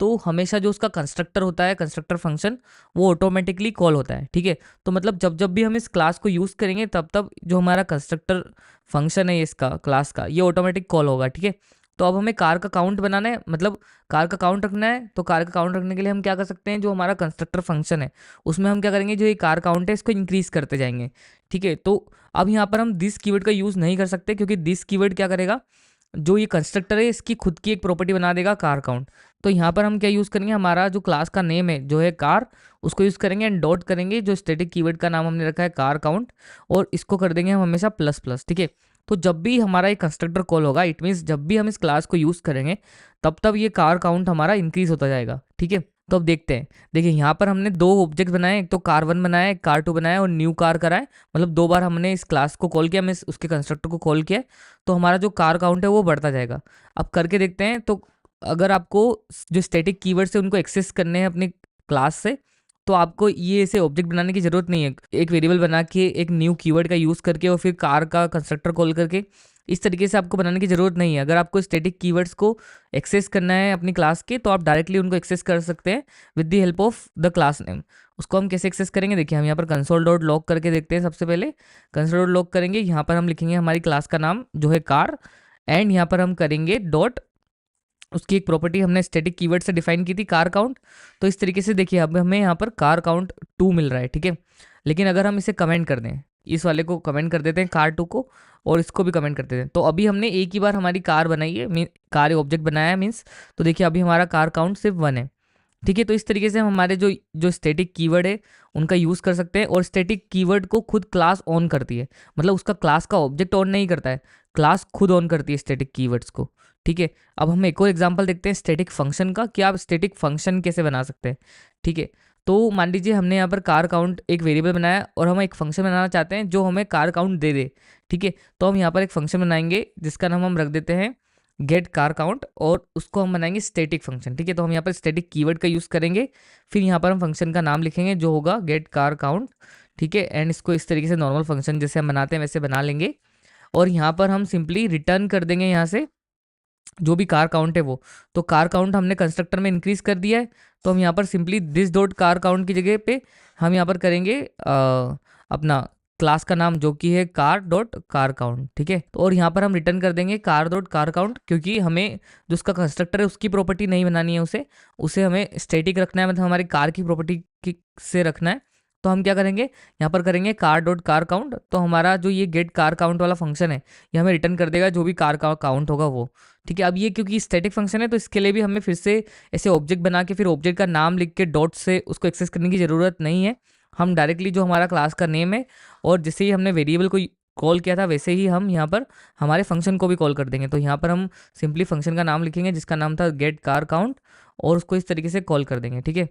तो हमेशा जो उसका कंस्ट्रक्टर होता है, कंस्ट्रक्टर फंक्शन, वो ऑटोमेटिकली कॉल होता है, ठीक है। तो मतलब जब जब भी हम इस क्लास को यूज़ करेंगे तब तब जो हमारा कंस्ट्रक्टर फंक्शन है इसका क्लास का, ये ऑटोमेटिक कॉल होगा, ठीक है। तो अब हमें कार का काउंट बनाना है, मतलब कार का काउंट रखना है। तो कार का काउंट रखने के लिए हम क्या कर सकते हैं, जो हमारा कंस्ट्रक्टर फंक्शन है उसमें हम क्या करेंगे, जो ये कार काउंट है इसको इंक्रीज करते जाएंगे, ठीक है। तो अब यहाँ पर हम दिस कीवर्ड का यूज़ नहीं कर सकते क्योंकि दिस कीवर्ड क्या करेगा, जो ये कंस्ट्रक्टर है इसकी खुद की एक प्रॉपर्टी बना देगा कार काउंट। तो यहाँ पर हम क्या यूज़ करेंगे, हमारा जो क्लास का नेम है जो है कार, उसको यूज़ करेंगे एंड डॉट करेंगे जो स्टैटिक कीवर्ड का नाम हमने रखा है कार काउंट, और इसको कर देंगे हम हमेशा प्लस प्लस, ठीक है। तो जब भी हमारा एक कंस्ट्रक्टर कॉल होगा, इट मीन्स जब भी हम इस क्लास को यूज़ करेंगे तब तब ये कार काउंट हमारा इंक्रीज होता जाएगा। ठीक है, तो अब देखते हैं। देखिए यहाँ पर हमने दो ऑब्जेक्ट बनाए, एक तो car1 बनाया, एक car2 बनाया और न्यू कार कराए, मतलब दो बार हमने इस क्लास को कॉल किया, मैं उसके कंस्ट्रक्टर को कॉल किया, तो हमारा जो कार काउंट है वो बढ़ता जाएगा। अब करके देखते हैं। तो अगर आपको जो स्टैटिक कीवर्ड से उनको एक्सेस करने हैं अपनी क्लास से, तो आपको ये ऐसे ऑब्जेक्ट बनाने की ज़रूरत नहीं है। एक वेरिएबल बना के एक न्यू कीवर्ड का यूज़ करके और फिर कार का कंस्ट्रक्टर कॉल करके इस तरीके से आपको बनाने की ज़रूरत नहीं है। अगर आपको स्टैटिक कीवर्ड्स को एक्सेस करना है अपनी क्लास के, तो आप डायरेक्टली उनको एक्सेस कर सकते हैं with the help of the class name. उसको हम कैसे एक्सेस करेंगे, देखिए हम यहाँ पर कंसोल डॉट लॉग करके देखते हैं। सबसे पहले कंसोल डॉट लॉग करेंगे, यहाँ पर हम लिखेंगे हमारी क्लास का नाम जो है कार, एंड यहाँ पर हम करेंगे डॉट, उसकी एक प्रॉपर्टी हमने स्टैटिक कीवर्ड से डिफाइन की थी कार काउंट। तो इस तरीके से देखिए अब हमें यहाँ पर कार काउंट 2 मिल रहा है। ठीक है, लेकिन अगर हम इसे कमेंट कर दें, इस वाले को कमेंट कर देते हैं car2 को, और इसको भी कमेंट कर देते हैं, तो अभी हमने एक ही बार हमारी कार बनाई है, कार ऑब्जेक्ट बनाया है मीन्स, तो देखिए अभी हमारा कार काउंट सिर्फ 1 है। ठीक है, तो इस तरीके से हम हमारे जो जो स्टैटिक कीवर्ड है उनका यूज़ कर सकते हैं। और स्टैटिक कीवर्ड को खुद क्लास ऑन करती है, मतलब उसका क्लास का ऑब्जेक्ट ऑन नहीं करता है, क्लास खुद ऑन करती है स्टैटिक कीवर्ड्स को। ठीक है, अब हम एक और एग्जांपल देखते हैं स्टैटिक फंक्शन का, कि आप स्टैटिक फंक्शन कैसे बना सकते हैं। ठीक है, तो मान लीजिए हमने यहाँ पर कार काउंट एक वेरिएबल बनाया और हम एक फंक्शन बनाना चाहते हैं जो हमें कार काउंट दे दे। ठीक है, तो हम यहाँ पर एक फंक्शन बनाएंगे जिसका नाम हम रख देते हैं गेट कार काउंट, और उसको हम बनाएंगे स्टैटिक फंक्शन। ठीक है, तो हम यहाँ पर स्टैटिक कीवर्ड का यूज़ करेंगे, फिर यहाँ पर हम फंक्शन का नाम लिखेंगे जो होगा गेट कार काउंट। ठीक है, एंड इसको इस तरीके से नॉर्मल फंक्शन जैसे हम बनाते हैं वैसे बना लेंगे, और यहाँ पर हम सिंपली रिटर्न कर देंगे यहाँ से जो भी कार काउंट है वो। तो कार काउंट हमने कंस्ट्रक्टर में इंक्रीज कर दिया है, तो हम यहाँ पर simply this dot car count की जगह पे हम यहाँ पर करेंगे अपना क्लास का नाम जो कि है कार डॉट कार काउंट। ठीक है, तो और यहाँ पर हम रिटर्न कर देंगे कार डॉट कार काउंट, क्योंकि हमें जो उसका कंस्ट्रक्टर है उसकी प्रॉपर्टी नहीं बनानी है, उसे उसे हमें स्टैटिक रखना है, मतलब हमारी कार की प्रॉपर्टी से रखना है। तो हम क्या करेंगे, यहाँ पर करेंगे कार डॉट कार काउंट, तो हमारा जो ये गेट कार काउंट वाला फंक्शन है ये हमें रिटर्न कर देगा जो भी कार का काउंट होगा वो। ठीक है, अब ये क्योंकि स्टैटिक फंक्शन है तो इसके लिए भी हमें फिर से ऐसे ऑब्जेक्ट बना के फिर ऑब्जेक्ट का नाम लिख के डॉट से उसको एक्सेस करने की ज़रूरत नहीं है। हम डायरेक्टली जो हमारा क्लास का नेम है और जैसे ही हमने वेरिएबल को कॉल किया था वैसे ही हम यहाँ पर हमारे फंक्शन को भी कॉल कर देंगे। तो यहाँ पर हम सिंपली फंक्शन का नाम लिखेंगे जिसका नाम था गेट कार काउंट, और उसको इस तरीके से कॉल कर देंगे। ठीक है,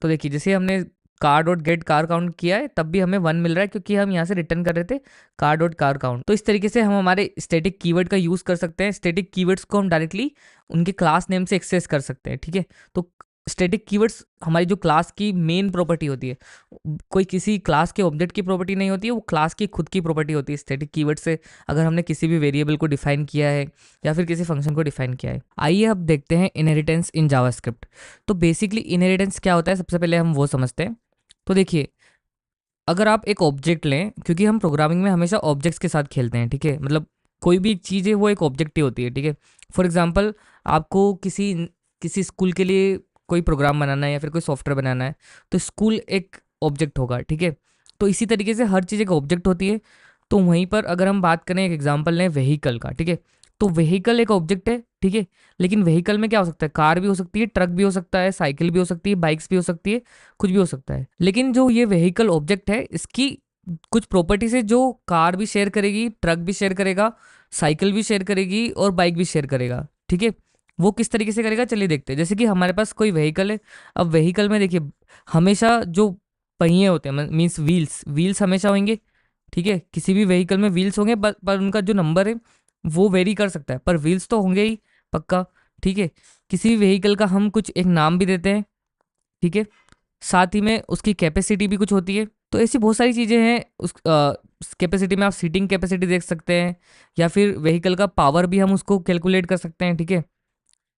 तो देखिए जैसे हमने car dot get car count किया है तब भी हमें 1 मिल रहा है, क्योंकि हम यहाँ से रिटर्न कर रहे थे कार डॉट कार काउंट। तो इस तरीके से हम हमारे स्टैटिक कीवर्ड का यूज़ कर सकते हैं। स्टैटिक कीवर्ड्स को हम डायरेक्टली उनके क्लास नेम से एक्सेस कर सकते हैं। ठीक है, तो स्टैटिक कीवर्ड्स हमारी जो क्लास की मेन प्रॉपर्टी होती है, कोई किसी क्लास के ऑब्जेक्ट की प्रॉपर्टी नहीं होती है, वो क्लास की खुद की प्रॉपर्टी होती है स्टैटिक कीवर्ड से, अगर हमने किसी भी वेरिएबल को डिफाइन किया है या फिर किसी फंक्शन को डिफाइन किया है। आइए अब देखते हैं इनहेरिटेंस इन जावास्क्रिप्ट। तो बेसिकली इनहेरिटेंस क्या होता है, सबसे पहले हम वो समझते हैं। तो देखिए अगर आप एक ऑब्जेक्ट लें, क्योंकि हम प्रोग्रामिंग में हमेशा ऑब्जेक्ट्स के साथ खेलते हैं। ठीक है, मतलब कोई भी एक चीज़ है वो एक ऑब्जेक्ट ही होती है। ठीक है, फॉर एग्जांपल आपको किसी किसी स्कूल के लिए कोई प्रोग्राम बनाना है या फिर कोई सॉफ्टवेयर बनाना है, तो स्कूल एक ऑब्जेक्ट होगा। ठीक है, तो इसी तरीके से हर चीज़ एक ऑब्जेक्ट होती है। तो वहीं पर अगर हम बात करें, एक एग्जाम्पल लें व्हीकल का। ठीक है, तो व्हीकल एक ऑब्जेक्ट है। ठीक है, लेकिन व्हीकल में क्या हो सकता है, कार भी हो सकती है, ट्रक भी हो सकता है, साइकिल भी हो सकती है, बाइक्स भी हो सकती है, कुछ भी हो सकता है। लेकिन जो ये व्हीकल ऑब्जेक्ट है इसकी कुछ प्रॉपर्टीज है जो कार भी शेयर करेगी, ट्रक भी शेयर करेगा, साइकिल भी शेयर करेगी और बाइक भी शेयर करेगा। ठीक है, वो किस तरीके से करेगा चलिए देखते हैं। जैसे कि हमारे पास कोई व्हीकल है, अब व्हीकल में देखिए हमेशा जो पहिए होते हैं मीन्स व्हील्स, व्हील्स हमेशा होंगे। ठीक है, किसी भी व्हीकल में व्हील्स होंगे, पर उनका जो नंबर है वो वेरी कर सकता है, पर व्हील्स तो होंगे ही पक्का। ठीक है, किसी भी व्हीकल का हम कुछ एक नाम भी देते हैं। ठीक है, साथ ही में उसकी कैपेसिटी भी कुछ होती है। तो ऐसी बहुत सारी चीज़ें हैं। उस कैपेसिटी में आप सीटिंग कैपेसिटी देख सकते हैं, या फिर व्हीकल का पावर भी हम उसको कैलकुलेट कर सकते हैं। ठीक है,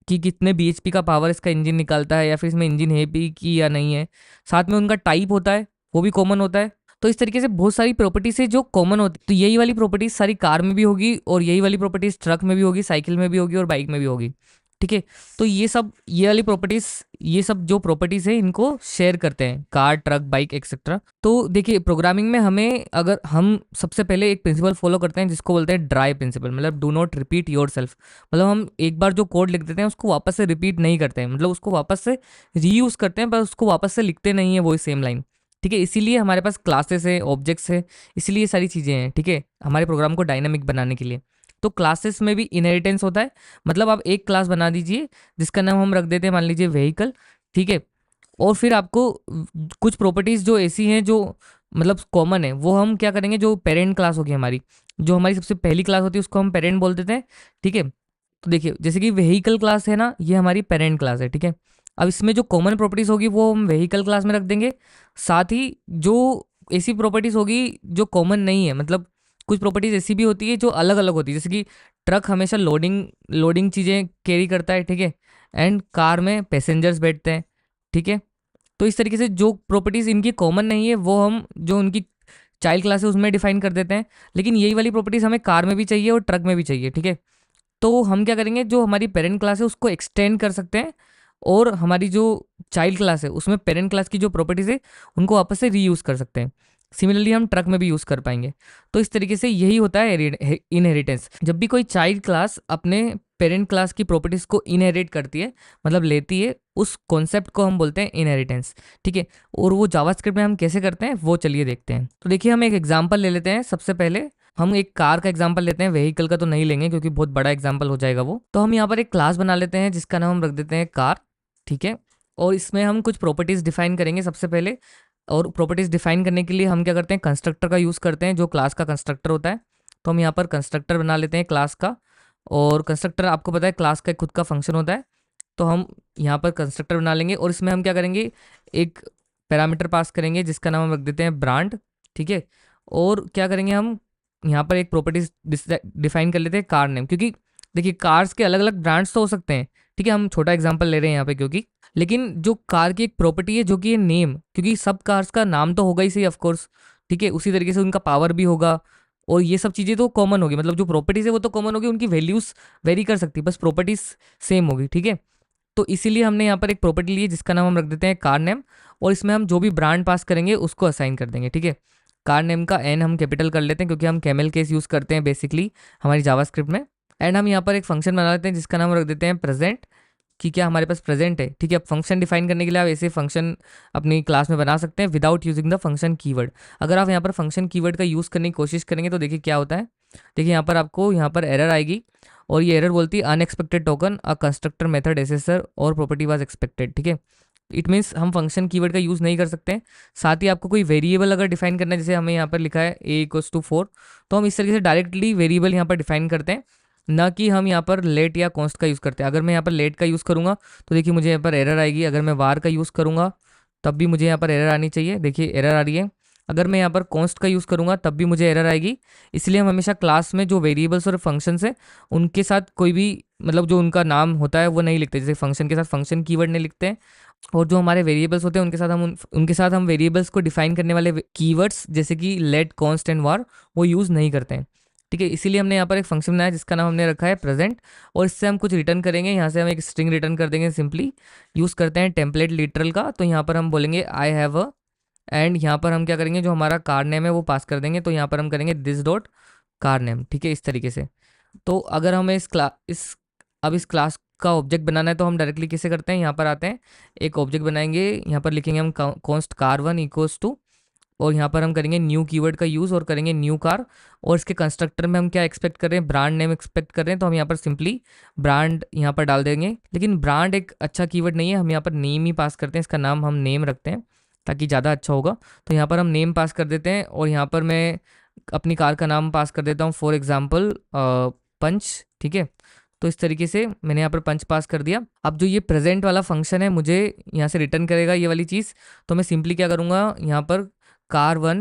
कि कितने bhp का पावर इसका इंजन निकालता है, या फिर इसमें इंजन है भी कि या नहीं है। साथ में उनका टाइप होता है, वो भी कॉमन होता है। तो इस तरीके से बहुत सारी प्रॉपर्टीज है जो कॉमन होती है। तो यही वाली प्रॉपर्टीज सारी कार में भी होगी, और यही वाली प्रॉपर्टीज ट्रक में भी होगी, साइकिल में भी होगी और बाइक में भी होगी। ठीक है, तो ये वाली प्रॉपर्टीज, ये सब जो प्रॉपर्टीज है इनको शेयर करते हैं कार, ट्रक, बाइक एक्सेट्रा। तो देखिए प्रोग्रामिंग में हमें, अगर हम सबसे पहले एक प्रिंसिपल फॉलो करते हैं जिसको बोलते हैं ड्राई प्रिंसिपल, मतलब do not repeat your self. मतलब हम एक बार जो कोड लिख देते हैं उसको वापस से रिपीट नहीं करते हैं, मतलब उसको वापस से रीयूज करते हैं, पर उसको वापस से लिखते नहीं है वही सेम लाइन। ठीक है, इसीलिए हमारे पास क्लासेस है, ऑब्जेक्ट्स है, इसीलिए ये सारी चीज़ें हैं। ठीक है, हमारे प्रोग्राम को डायनामिक बनाने के लिए। तो क्लासेस में भी इनहेरिटेंस होता है। मतलब आप एक क्लास बना दीजिए जिसका नाम हम रख देते हैं मान लीजिए व्हीकल। ठीक है, और फिर आपको कुछ प्रॉपर्टीज़ जो ऐसी हैं जो मतलब कॉमन है, वो हम क्या करेंगे, जो पेरेंट क्लास होगी हमारी, जो हमारी सबसे पहली क्लास होती है उसको हम पेरेंट बोल देते हैं। ठीक है, तो देखिए जैसे कि व्हीकल क्लास है ना, ये हमारी पेरेंट क्लास है। ठीक है, अब इसमें जो कॉमन प्रॉपर्टीज़ होगी वो हम व्हीकल क्लास में रख देंगे। साथ ही जो ऐसी प्रॉपर्टीज़ होगी जो कॉमन नहीं है, मतलब कुछ प्रॉपर्टीज़ ऐसी भी होती है जो अलग अलग होती है, जैसे कि ट्रक हमेशा लोडिंग लोडिंग चीज़ें कैरी करता है। ठीक है, एंड कार में पैसेंजर्स बैठते हैं। ठीक है, तो इस तरीके से जो प्रॉपर्टीज़ इनकी कॉमन नहीं है वो हम जो उनकी चाइल्ड क्लास है उसमें डिफाइन कर देते हैं। लेकिन यही वाली प्रॉपर्टीज़ हमें कार में भी चाहिए और ट्रक में भी चाहिए। ठीक है, तो हम क्या करेंगे, जो हमारी पेरेंट क्लास है उसको एक्सटेंड कर सकते हैं, और हमारी जो चाइल्ड क्लास है उसमें पेरेंट क्लास की जो प्रॉपर्टीज़ है उनको वापस से रीयूज़ कर सकते हैं। सिमिलरली हम ट्रक में भी यूज़ कर पाएंगे। तो इस तरीके से यही होता है इनहेरिटेंस। जब भी कोई चाइल्ड क्लास अपने पेरेंट क्लास की प्रॉपर्टीज़ को इनहेरिट करती है, मतलब लेती है, उस कॉन्सेप्ट को हम बोलते हैं इनहेरिटेंस। ठीक है, और वो जावास्क्रिप्ट में हम कैसे करते हैं वो चलिए देखते हैं। तो देखिए हम एक एग्जांपल ले लेते हैं। सबसे पहले हम एक कार का एग्जांपल लेते हैं, व्हीकल का तो नहीं लेंगे क्योंकि बहुत बड़ा एग्जांपल हो जाएगा वो। तो हम यहाँ पर एक क्लास बना लेते हैं जिसका नाम हम रख देते हैं कार। ठीक है, और इसमें हम कुछ प्रॉपर्टीज़ डिफाइन करेंगे सबसे पहले। और प्रॉपर्टीज़ डिफाइन करने के लिए हम क्या करते हैं, कंस्ट्रक्टर का यूज़ करते हैं, जो क्लास का कंस्ट्रक्टर होता है। तो हम यहाँ पर कंस्ट्रक्टर बना लेते हैं क्लास का। और कंस्ट्रक्टर आपको पता है क्लास का खुद का फंक्शन होता है। तो हम यहाँ पर कंस्ट्रक्टर बना लेंगे और इसमें हम क्या करेंगे, एक पैरामीटर पास करेंगे जिसका नाम हम रख देते हैं ब्रांड। ठीक है, और क्या करेंगे, हम यहाँ पर एक प्रॉपर्टीज डिफाइन कर लेते हैं कार नेम, क्योंकि देखिए कार्स के अलग अलग ब्रांड्स तो हो सकते हैं। ठीक है, हम छोटा एग्जांपल ले रहे हैं यहाँ पे क्योंकि, लेकिन जो कार की एक प्रॉपर्टी है जो कि है नेम, क्योंकि सब कार्स का नाम तो होगा ही सही ऑफकोर्स। ठीक है, उसी तरीके से उनका पावर भी होगा, और ये सब चीज़ें तो कॉमन होगी, मतलब जो प्रॉपर्टीज़ है वो तो कॉमन होगी, उनकी वैल्यूज़ वेरी कर सकती है, बस प्रॉपर्टीज सेम होगी। ठीक है, तो इसीलिए हमने यहाँ पर एक प्रॉपर्टी ली है जिसका नाम हम रख देते हैं कार नेम, और इसमें हम जो भी ब्रांड पास करेंगे उसको असाइन कर देंगे। ठीक है, कार नेम का एन हम कैपिटल कर लेते हैं क्योंकि हम कैमल केस यूज़ करते हैं बेसिकली हमारी जावास्क्रिप्ट में। एंड हम यहाँ पर एक फंक्शन बना लेते हैं जिसका नाम रख देते हैं प्रेजेंट, कि क्या हमारे पास प्रेजेंट है। ठीक है, अब फंक्शन डिफाइन करने के लिए आप ऐसे फंक्शन अपनी क्लास में बना सकते हैं without using the function keyword. अगर आप यहाँ पर फंक्शन कीवर्ड का यूज़ करने की कोशिश करेंगे तो देखिए क्या होता है। देखिए यहाँ पर आपको यहाँ पर एरर आएगी, और ये एरर बोलती है अनएक्सपेक्टेड टोकन अ कंस्ट्रक्टर मेथड एसेसर और प्रॉपर्टी वाज एक्सपेक्टेड। ठीक है, इट मीन्स हम फंक्शन कीवर्ड का यूज़ नहीं कर सकते हैं। साथ ही आपको कोई वेरिएबल अगर डिफाइन करना है, जैसे हमें यहाँ पर लिखा है a = 4, तो हम इस तरीके से डायरेक्टली वेरिएबल यहाँ पर डिफाइन करते हैं, ना कि हम यहाँ पर लेट या कॉन्स्ट का यूज़ करते हैं। अगर मैं यहाँ पर लेट का यूज़ करूँगा तो देखिए मुझे यहाँ पर एरर आएगी। अगर मैं वार का यूज़ करूँगा तब भी मुझे यहाँ पर एरर आनी चाहिए, देखिए एरर आ रही है। अगर मैं यहाँ पर कॉन्स्ट का यूज़ करूँगा तब भी मुझे एरर आएगी। इसलिए हम हमेशा क्लास में जो वेरिएबल्स और फंक्शंस है उनके साथ कोई भी मतलब जो उनका नाम होता है वो नहीं लिखते, जैसे फंक्शन के साथ फंक्शन कीवर्ड नहीं लिखते हैं, और जो हमारे वेरिएबल्स होते हैं उनके साथ उनके साथ हम वेरिएबल्स को डिफाइन करने वाले कीवर्ड्स जैसे कि लेट, कॉन्स्ट एंड वार वो यूज़ नहीं करते हैं। ठीक है, इसीलिए हमने यहाँ पर एक फंक्शन बनाया जिसका नाम हमने रखा है प्रेजेंट, और इससे हम कुछ रिटर्न करेंगे। यहाँ से हम एक स्ट्रिंग रिटर्न कर देंगे, सिंपली यूज़ करते हैं टेम्पलेट लिटरल का। तो यहाँ पर हम बोलेंगे आई हैव अ, एंड यहाँ पर हम क्या करेंगे, जो हमारा कार नेम है वो पास कर देंगे। तो यहाँ पर हम करेंगे दिस डॉट कार नेम। ठीक है, इस तरीके से। तो अगर हमें इस क्लास का ऑब्जेक्ट बनाना है तो हम डायरेक्टली कैसे करते हैं, यहाँ पर आते हैं, एक ऑब्जेक्ट बनाएंगे, यहाँ पर लिखेंगे हम कॉन्स्ट car1 इक्वल्स टू, और यहाँ पर हम करेंगे न्यू कीवर्ड का यूज़ और करेंगे न्यू कार। और इसके कंस्ट्रक्टर में हम क्या एक्सपेक्ट कर रहे हैं, ब्रांड नेम एक्सपेक्ट कर रहे हैं, तो हम यहाँ पर सिंपली ब्रांड यहाँ पर डाल देंगे। लेकिन ब्रांड एक अच्छा कीवर्ड नहीं है, हम यहाँ पर नेम ही पास करते हैं, इसका नाम हम नेम रखते हैं ताकि ज़्यादा अच्छा होगा। तो यहाँ पर हम नेम पास कर देते हैं, और यहाँ पर मैं अपनी कार का नाम पास कर देता हूँ, फॉर एग्जाम्पल पंच। ठीक है, तो इस तरीके से मैंने यहाँ पर पंच पास कर दिया। अब जो ये प्रेजेंट वाला फंक्शन है मुझे यहाँ से रिटर्न करेगा ये वाली चीज़, तो मैं सिंपली क्या करूँगा, यहाँ पर car1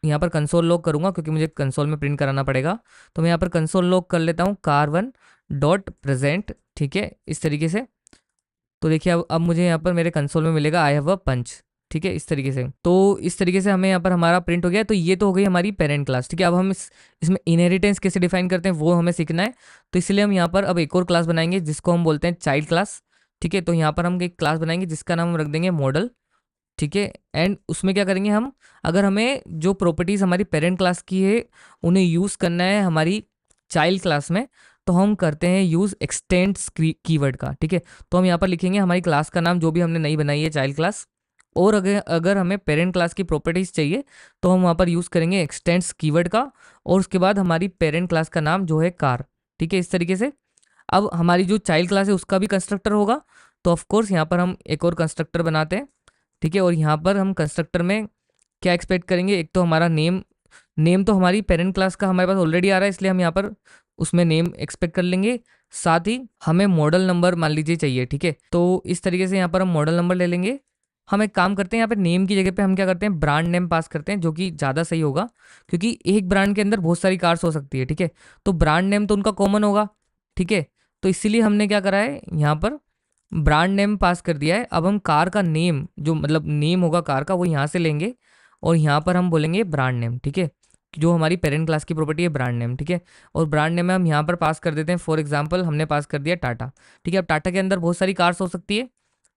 यहाँ पर कंसोल लॉग करूँगा क्योंकि मुझे कंसोल में प्रिंट कराना पड़ेगा। तो मैं यहाँ पर कंसोल लॉग कर लेता हूँ car1 डॉट प्रेजेंट। ठीक है, इस तरीके से। तो देखिए अब मुझे यहाँ पर मेरे कंसोल में मिलेगा आई हैव अ पंच। ठीक है, इस तरीके से। तो इस तरीके से हमें यहाँ पर हमारा प्रिंट हो गया। तो ये तो हो गई हमारी पेरेंट क्लास। ठीक है, अब हम इसमें इनहेरिटेंस कैसे डिफाइन करते हैं वो हमें सीखना है। तो इसलिए हम यहाँ पर अब एक और क्लास बनाएंगे जिसको हम बोलते हैं चाइल्ड क्लास। ठीक है, तो यहाँ पर हम एक क्लास बनाएंगे जिसका नाम हम रख देंगे मॉडल। ठीक है, एंड उसमें क्या करेंगे हम, अगर हमें जो प्रॉपर्टीज़ हमारी पेरेंट क्लास की है उन्हें यूज़ करना है हमारी चाइल्ड क्लास में, तो हम करते हैं यूज़ एक्सटेंड्स कीवर्ड का। ठीक है, तो हम यहाँ पर लिखेंगे हमारी क्लास का नाम जो भी हमने नई बनाई है चाइल्ड क्लास, और अगर अगर हमें पेरेंट क्लास की प्रॉपर्टीज चाहिए तो हम वहाँ पर यूज़ करेंगे एक्सटेंड्स कीवर्ड का, और उसके बाद हमारी पेरेंट क्लास का नाम जो है कार। ठीक है, इस तरीके से। अब हमारी जो चाइल्ड क्लास है उसका भी कंस्ट्रक्टर होगा, तो ऑफ कोर्स यहाँ पर हम एक और कंस्ट्रक्टर बनाते हैं। ठीक है, और यहाँ पर हम कंस्ट्रक्टर में क्या एक्सपेक्ट करेंगे, एक तो हमारा नेम, नेम तो हमारी पेरेंट क्लास का हमारे पास ऑलरेडी आ रहा है, इसलिए हम यहाँ पर उसमें नेम एक्सपेक्ट कर लेंगे। साथ ही हमें मॉडल नंबर मान लीजिए चाहिए। ठीक है, तो इस तरीके से यहाँ पर हम मॉडल नंबर ले लेंगे। हम एक काम करते हैं, यहाँ पे नेम की जगह पे हम क्या करते हैं, ब्रांड नेम पास करते हैं, जो कि ज़्यादा सही होगा, क्योंकि एक ब्रांड के अंदर बहुत सारी कार्स हो सकती है। ठीक है, तो ब्रांड नेम तो उनका कॉमन होगा। ठीक है, तो इसीलिए हमने क्या करा है, यहाँ पर ब्रांड नेम पास कर दिया है। अब हम कार का नेम, जो मतलब नेम होगा कार का, वो यहाँ से लेंगे और यहाँ पर हम बोलेंगे ब्रांड नेम। ठीक है, जो हमारी पेरेंट क्लास की प्रॉपर्टी है ब्रांड नेम। ठीक है, और ब्रांड नेम में हम यहाँ पर पास कर देते हैं, फॉर एग्जांपल हमने पास कर दिया टाटा। ठीक है, अब टाटा के अंदर बहुत सारी कार्स हो सकती है,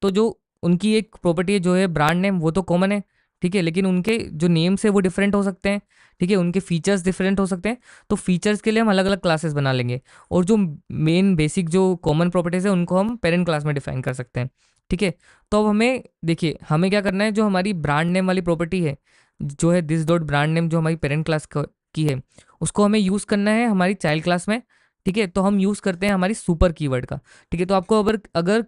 तो जो उनकी एक प्रॉपर्टी है जो है ब्रांड नेम, वो तो कॉमन है। ठीक है, लेकिन उनके जो नेम्स है वो डिफरेंट हो सकते हैं। ठीक है, उनके फीचर्स डिफरेंट हो सकते हैं, तो फीचर्स के लिए हम अलग अलग क्लासेस बना लेंगे, और जो मेन बेसिक जो कॉमन प्रॉपर्टीज है उनको हम पेरेंट क्लास में डिफाइन कर सकते हैं। ठीक है, तो अब हमें देखिए, हमें क्या करना है, जो हमारी ब्रांड नेम वाली प्रॉपर्टी है जो है दिस डॉट ब्रांड नेम, जो हमारी पेरेंट क्लास की है, उसको हमें यूज़ करना है हमारी चाइल्ड क्लास में। ठीक है, तो हम यूज़ करते हैं हमारी सुपर कीवर्ड का। ठीक है, तो आपको अगर अगर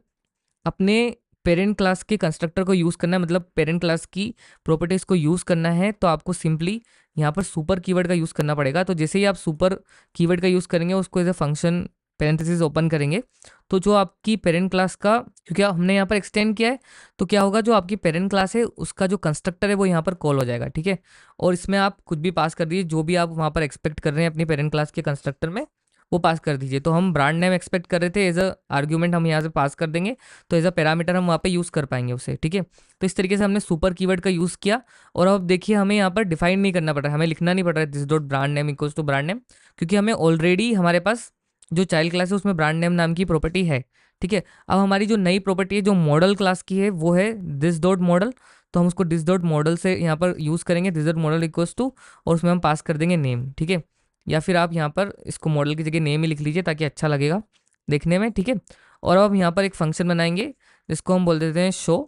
अपने पेरेंट क्लास के कंस्ट्रक्टर को यूज़ करना है, मतलब पेरेंट क्लास की प्रॉपर्टीज़ को यूज़ करना है, तो आपको सिंपली यहाँ पर सुपर कीवर्ड का यूज़ करना पड़ेगा। तो जैसे ही आप सुपर कीवर्ड का यूज़ करेंगे, उसको as a function parenthesis open करेंगे, तो जो आपकी पेरेंट क्लास का, क्योंकि हमने यहाँ पर एक्सटेंड किया है, तो क्या होगा, जो आपकी पेरेंट क्लास है उसका जो कंस्ट्रक्टर है वो यहाँ पर कॉल हो जाएगा। ठीक है, और इसमें आप कुछ भी पास कर दीजिए, जो भी आप वहाँ पर एक्सपेक्ट कर रहे हैं अपनी पेरेंट क्लास के कंस्ट्रक्टर में, वो पास कर दीजिए। तो हम ब्रांड नेम एक्सपेक्ट कर रहे थे, एज अ आर्ग्यूमेंट हम यहाँ से पास कर देंगे, तो एज अ पैरामीटर हम वहाँ पे यूज़ कर पाएंगे उसे। ठीक है, तो इस तरीके से हमने सुपर कीवर्ड का यूज़ किया। और अब देखिए, हमें यहाँ पर डिफाइन नहीं करना पड़ रहा है, हमें लिखना नहीं पड़ रहा है this dot brand name equals to brand name, क्योंकि हमें ऑलरेडी हमारे पास जो चाइल्ड क्लास है उसमें ब्रांड नेम नाम की प्रॉपर्टी है। ठीक है, अब हमारी जो नई प्रॉपर्टी है जो मॉडल क्लास की है वो है दिस डॉट मॉडल, तो हम उसको दिस डॉट मॉडल से यहाँ पर यूज़ करेंगे, this dot model equals to, और उसमें हम पास कर देंगे नेम। ठीक है, या फिर आप यहाँ पर इसको मॉडल की जगह नेम ही लिख लीजिए ताकि अच्छा लगेगा देखने में। ठीक है, और अब हम यहाँ पर एक फंक्शन बनाएंगे जिसको हम बोल देते हैं शो।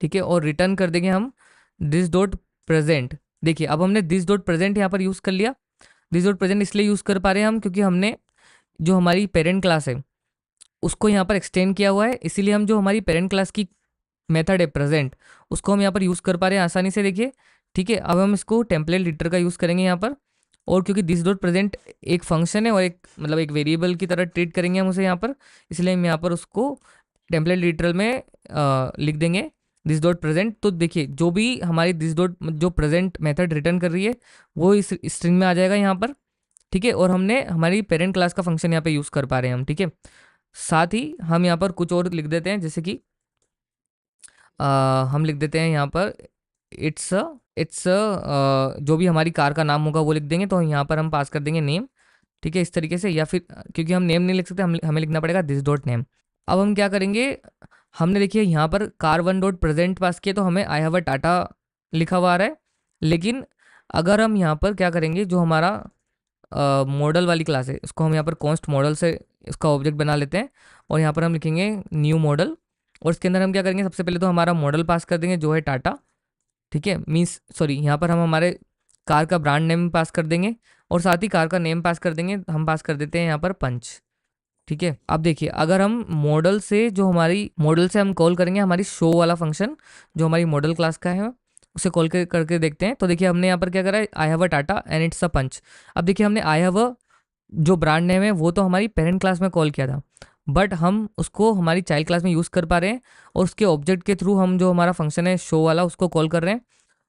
ठीक है, और रिटर्न कर देंगे हम दिस डॉट प्रेजेंट। देखिए, अब हमने दिस डॉट प्रेजेंट यहाँ पर यूज़ कर लिया। दिस डॉट प्रेजेंट इसलिए यूज़ कर पा रहे हैं हम, क्योंकि हमने जो हमारी पेरेंट क्लास है उसको यहाँ पर एक्सटेंड किया हुआ है, इसीलिए हम जो हमारी पेरेंट क्लास की मेथड है प्रेजेंट, उसको हम यहाँ पर यूज़ कर पा रहे हैं आसानी से। देखिए, ठीक है, अब हम इसको टेम्पलेट लिटर का यूज़ करेंगे यहाँ पर, और क्योंकि दिस डॉट प्रेजेंट एक फंक्शन है और एक मतलब एक वेरिएबल की तरह ट्रीट करेंगे हम उसे यहाँ पर, इसलिए हम यहाँ पर उसको टेम्पलेट लिटरल में लिख देंगे दिस डॉट प्रेजेंट। तो देखिए, जो भी हमारी दिस डॉट जो प्रेजेंट मेथड रिटर्न कर रही है वो इस स्ट्रिंग में आ जाएगा यहाँ पर। ठीक है, और हमने हमारी पेरेंट क्लास का फंक्शन यहाँ पे यूज़ कर पा रहे हैं हम। ठीक है, साथ ही हम यहाँ पर कुछ और लिख देते हैं, जैसे कि हम लिख देते हैं यहाँ पर इट्स इट्स जो भी हमारी कार का नाम होगा वो लिख देंगे, तो यहाँ पर हम पास कर देंगे नेम। ठीक है, इस तरीके से, या फिर क्योंकि हम नेम नहीं लिख सकते, हमें लिखना पड़ेगा दिस डॉट नेम। अब हम क्या करेंगे, हमने देखिए यहाँ पर कार वन डॉट प्रेजेंट पास किया, तो हमें आई हैव अ टाटा लिखा हुआ आ रहा है। लेकिन अगर हम यहाँ पर क्या करेंगे, जो हमारा मॉडल वाली क्लास है उसको हम यहाँ पर कॉन्स्ट मॉडल से इसका ऑब्जेक्ट बना लेते हैं, और यहाँ पर हम लिखेंगे न्यू मॉडल, और इसके अंदर हम क्या करेंगे, सबसे पहले तो हमारा मॉडल पास कर देंगे जो है टाटा। ठीक है, मीन्स सॉरी, यहाँ पर हम हमारे कार का ब्रांड नेम पास कर देंगे, और साथ ही कार का नेम पास कर देंगे, हम पास कर देते हैं यहाँ पर पंच। ठीक है, अब देखिए, अगर हम मॉडल से जो हमारी मॉडल से हम कॉल करेंगे हमारी शो वाला फंक्शन जो हमारी मॉडल क्लास का है, उसे कॉल करके देखते हैं। तो देखिए, हमने यहाँ पर क्या करा है, I have a Tata and it's a punch. अब देखिए, हमने आई हैव अ जो ब्रांड नेम है वो तो हमारी पेरेंट क्लास में कॉल किया था, बट हम उसको हमारी चाइल्ड क्लास में यूज़ कर पा रहे हैं, और उसके ऑब्जेक्ट के थ्रू हम जो हमारा फंक्शन है शो वाला उसको कॉल कर रहे हैं,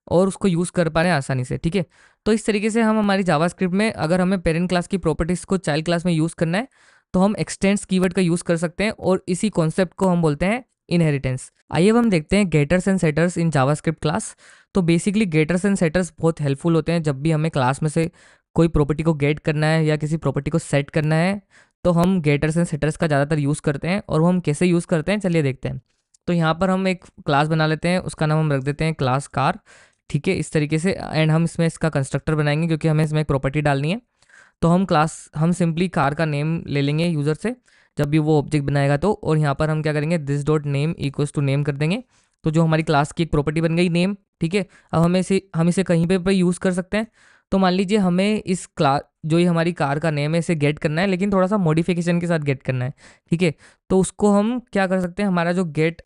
और उसको यूज़ कर पा रहे हैं आसानी से। ठीक है, तो इस तरीके से हम हमारी जावास्क्रिप्ट में अगर हमें पेरेंट क्लास की प्रॉपर्टीज़ को चाइल्ड क्लास में यूज़ करना है, तो हम एक्सटेंड्स कीवर्ड का यूज़ कर सकते हैं, और इसी कॉन्सेप्ट को हम बोलते हैं इनहेरिटेंस। आइए अब हम देखते हैं getters and setters in JavaScript class. तो बेसिकली गेटर्स एंड सेटर्स बहुत हेल्पफुल होते हैं जब भी हमें क्लास में से कोई प्रॉपर्टी को गेट करना है या किसी प्रॉपर्टी को सेट करना है, तो हम गेटर्स एंड सेटर्स का ज़्यादातर यूज़ करते हैं। और वो हम कैसे यूज़ करते हैं, चलिए देखते हैं। तो यहाँ पर हम एक क्लास बना लेते हैं, उसका नाम हम रख देते हैं क्लास कार। ठीक है, इस तरीके से, एंड हम इसमें इसका कंस्ट्रक्टर बनाएंगे क्योंकि हमें इसमें एक प्रॉपर्टी डालनी है। तो हम सिंपली कार का नेम ले लेंगे यूज़र से जब भी वो ऑब्जेक्ट बनाएगा तो, और यहाँ पर हम क्या करेंगे, this dot name equals to name कर देंगे, तो जो हमारी क्लास की एक प्रॉपर्टी बन गई नेम, ठीक है। अब हम इसे कहीं पे यूज़ कर सकते हैं। तो मान लीजिए हमें इस क्लास जो ये हमारी कार का नेम है इसे गेट करना है, लेकिन थोड़ा सा मॉडिफिकेशन के साथ गेट करना है, ठीक है। तो उसको हम क्या कर सकते हैं, हमारा जो गेट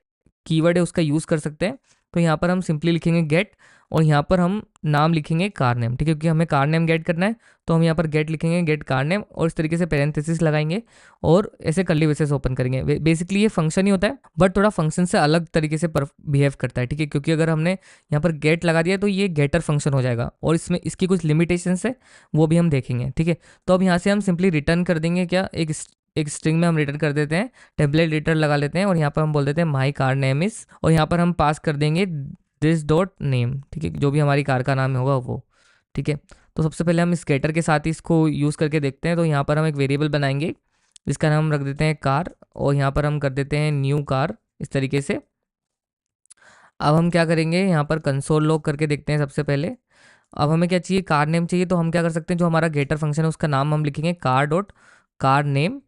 कीवर्ड है उसका यूज़ कर सकते हैं। तो यहाँ पर हम सिंपली लिखेंगे गेट, और यहाँ पर हम नाम लिखेंगे कार नेम, ठीक है, क्योंकि हमें कार नेम गेट करना है। तो हम यहाँ पर गेट लिखेंगे गेट कार नेम, और इस तरीके से पेरेंथेसिस लगाएंगे और ऐसे कर्ली ब्रेसेस ओपन करेंगे। बेसिकली ये फंक्शन ही होता है, बट थोड़ा फंक्शन से अलग तरीके से बिहेव करता है, ठीक है। क्योंकि अगर हमने यहाँ पर गेट लगा दिया तो ये गेटर फंक्शन हो जाएगा, और इसमें इसकी कुछ लिमिटेशंस है वो भी हम देखेंगे, ठीक है। तो अब यहाँ से हम सिंपली रिटर्न कर देंगे क्या, एक स्ट्रिंग में हम रिटर्न कर देते हैं, टेम्पलेट रिटर्न लगा लेते हैं, और यहाँ पर हम बोल देते हैं माई कार नेम इज, और यहाँ पर हम पास कर देंगे दिस डॉट नेम, ठीक है, जो भी हमारी कार का नाम होगा वो, ठीक है। तो सबसे पहले हम इस गेटर के साथ ही इसको यूज़ करके देखते हैं। तो यहाँ पर हम एक वेरिएबल बनाएंगे जिसका नाम हम रख देते हैं कार, और यहाँ पर हम कर देते हैं न्यू कार, इस तरीके से। अब हम क्या करेंगे, यहाँ पर कंसोल लॉग करके देखते हैं सबसे पहले। अब हमें क्या चाहिए, कार नेम चाहिए। तो हम क्या कर सकते हैं, जो हमारा गेटर फंक्शन है उसका नाम हम लिखेंगे कार डॉट कार नेम,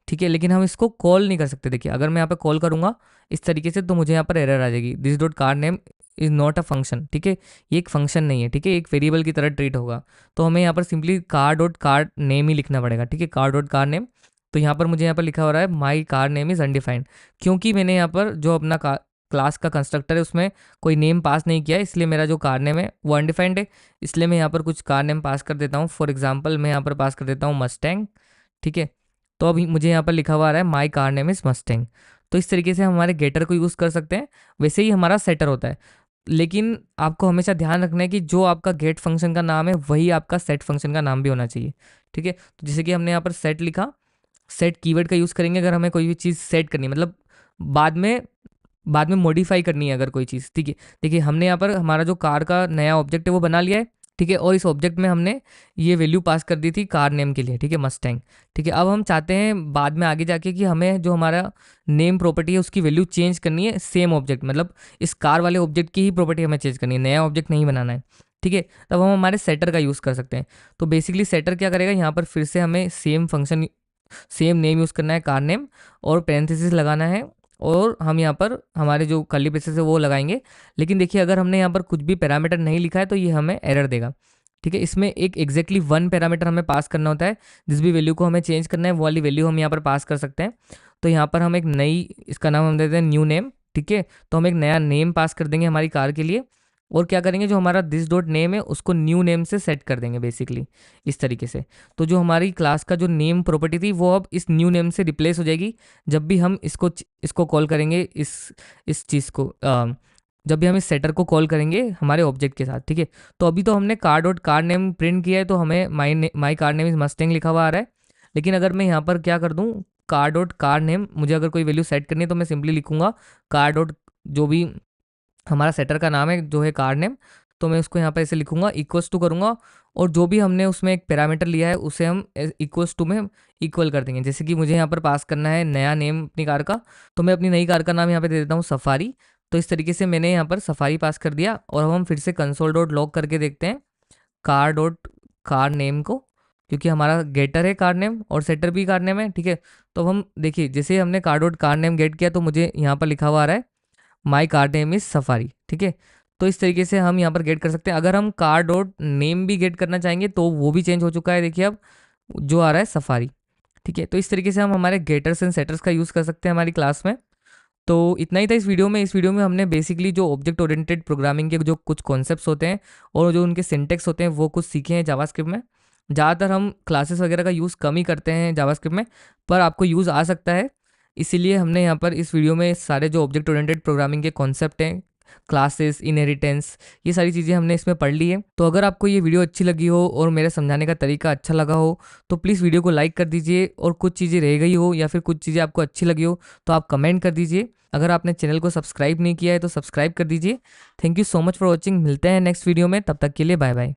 ठीक है। लेकिन हम इसको कॉल नहीं कर सकते। देखिए अगर मैं यहाँ पे कॉल करूँगा इस तरीके से तो मुझे यहाँ पर एरर आ जाएगी, this dot car name is not a function, ठीक है। ये एक फंक्शन नहीं है, ठीक है, एक वेरिएबल की तरह ट्रीट होगा। तो हमें यहाँ पर simply car dot car name ही लिखना पड़ेगा, ठीक है, कार डॉट कार नेम। तो यहाँ पर मुझे यहाँ पर लिखा हो रहा है my car name is undefined, क्योंकि मैंने यहाँ पर जो अपना क्लास का कंस्ट्रक्टर है उसमें कोई नेम पास नहीं किया, इसलिए मेरा जो कार नेम है वो अनडिफाइंड है। इसलिए मैं यहाँ पर कुछ कार नेम पास कर देता हूँ। फॉर एग्जाम्पल मैं यहाँ पर पास कर देता हूँ मस्टैंग, ठीक है। तो अभी मुझे यहाँ पर लिखा हुआ आ रहा है my car name is Mustang. तो इस तरीके से हम हमारे गेटर को यूज़ कर सकते हैं। वैसे ही हमारा सेटर होता है, लेकिन आपको हमेशा ध्यान रखना है कि जो आपका गेट फंक्शन का नाम है वही आपका सेट फंक्शन का नाम भी होना चाहिए, ठीक है। तो जैसे कि हमने यहाँ पर सेट लिखा, सेट कीवर्ड का यूज़ करेंगे अगर हमें कोई भी चीज़ सेट करनी है, मतलब बाद में मॉडिफाई करनी है अगर कोई चीज़, ठीक है। देखिए हमने यहाँ पर हमारा जो कार का नया ऑब्जेक्ट है वो बना लिया है, ठीक है, और इस ऑब्जेक्ट में हमने ये वैल्यू पास कर दी थी कार नेम के लिए, ठीक है, मस्टैंग, ठीक है। अब हम चाहते हैं बाद में आगे जाके कि हमें जो हमारा नेम प्रॉपर्टी है उसकी वैल्यू चेंज करनी है, सेम ऑब्जेक्ट, मतलब इस कार वाले ऑब्जेक्ट की ही प्रॉपर्टी हमें चेंज करनी है, नया ऑब्जेक्ट नहीं बनाना है, ठीक है। तब हम हमारे सेटर का यूज़ कर सकते हैं। तो बेसिकली सेटर क्या करेगा, यहाँ पर फिर से हमें same function same name use करना है कार नेम, और पेरेंथेसिस लगाना है, और हम यहाँ पर हमारे जो कर्ली ब्रेसेस है वो लगाएंगे। लेकिन देखिए अगर हमने यहाँ पर कुछ भी पैरामीटर नहीं लिखा है तो ये हमें एरर देगा, ठीक है। इसमें एक एग्जैक्टली वन पैरामीटर हमें पास करना होता है, जिस भी वैल्यू को हमें चेंज करना है वो वाली वैल्यू हम यहाँ पर पास कर सकते हैं। तो यहाँ पर हम एक नई, इसका नाम हम देते हैं न्यू नेम, ठीक है। तो हम एक नया नेम पास कर देंगे हमारी कार के लिए, और क्या करेंगे, जो हमारा दिस डॉट नेम है उसको न्यू नेम से सेट कर देंगे बेसिकली इस तरीके से। तो जो हमारी क्लास का जो नेम प्रॉपर्टी थी वो अब इस न्यू नेम से रिप्लेस हो जाएगी जब भी हम इसको कॉल करेंगे, इस चीज़ को जब भी हम इस सेटर को कॉल करेंगे हमारे ऑब्जेक्ट के साथ, ठीक है। तो अभी तो हमने car dot car name print किया है तो हमें my car name is Mustang लिखा हुआ आ रहा है। लेकिन अगर मैं यहाँ पर क्या कर दूँ, कार डॉट कार नेम, मुझे अगर कोई वैल्यू सेट करनी है तो मैं सिंपली लिखूंगा कार डॉट, जो भी हमारा सेटर का नाम है जो है कार नेम, तो मैं उसको यहाँ पर ऐसे लिखूंगा, इक्वल्स टू करूँगा, और जो भी हमने उसमें एक पैरामीटर लिया है उसे हम इक्वल्स टू में इक्वल कर देंगे। जैसे कि मुझे यहाँ पर पास करना है नया नेम अपनी कार का, तो मैं अपनी नई कार का नाम यहाँ पे दे देता हूँ सफारी। तो इस तरीके से मैंने यहाँ पर सफारी पास कर दिया, और अब हम फिर से कंसोल डॉट लॉग करके देखते हैं कार डॉट कार नेम को, क्योंकि हमारा गेटर है कार नेम और सेटर भी कार नेम है, ठीक है। तो अब हम देखिए जैसे हमने car dot car name gate किया तो मुझे यहाँ पर लिखा हुआ आ रहा है my car name is safari, ठीक है। तो इस तरीके से हम यहाँ पर गेट कर सकते हैं। अगर हम कार डॉट नेम भी गेट करना चाहेंगे तो वो भी चेंज हो चुका है, देखिए अब जो आ रहा है सफारी, ठीक है। तो इस तरीके से हम हमारे गेटर्स एंड सेटर्स का यूज़ कर सकते हैं हमारी क्लास में। तो इतना ही था इस वीडियो में हमने बेसिकली जो ऑब्जेक्ट ओरिएंटेड प्रोग्रामिंग के जो कुछ कॉन्सेप्ट्स होते हैं और जो उनके सिंटेक्स होते हैं वो कुछ सीखे हैं जावास्क्रिप्ट में। ज़्यादातर हम क्लासेस वगैरह का यूज़ कम ही करते हैं जावास्क्रिप्ट में, पर आपको यूज़ आ सकता है, इसीलिए हमने यहाँ पर इस वीडियो में सारे जो ऑब्जेक्ट ओरिएंटेड प्रोग्रामिंग के कॉन्सेप्ट हैं, क्लासेस, इनहेरिटेंस, ये सारी चीज़ें हमने इसमें पढ़ ली है। तो अगर आपको ये वीडियो अच्छी लगी हो और मेरे समझाने का तरीका अच्छा लगा हो तो प्लीज़ वीडियो को लाइक कर दीजिए, और कुछ चीज़ें रह गई हो या फिर कुछ चीज़ें आपको अच्छी लगी हो तो आप कमेंट कर दीजिए। अगर आपने चैनल को सब्सक्राइब नहीं किया है तो सब्सक्राइब कर दीजिए। Thank you so much for watching. मिलते हैं नेक्स्ट वीडियो में, तब तक के लिए बाय बाय।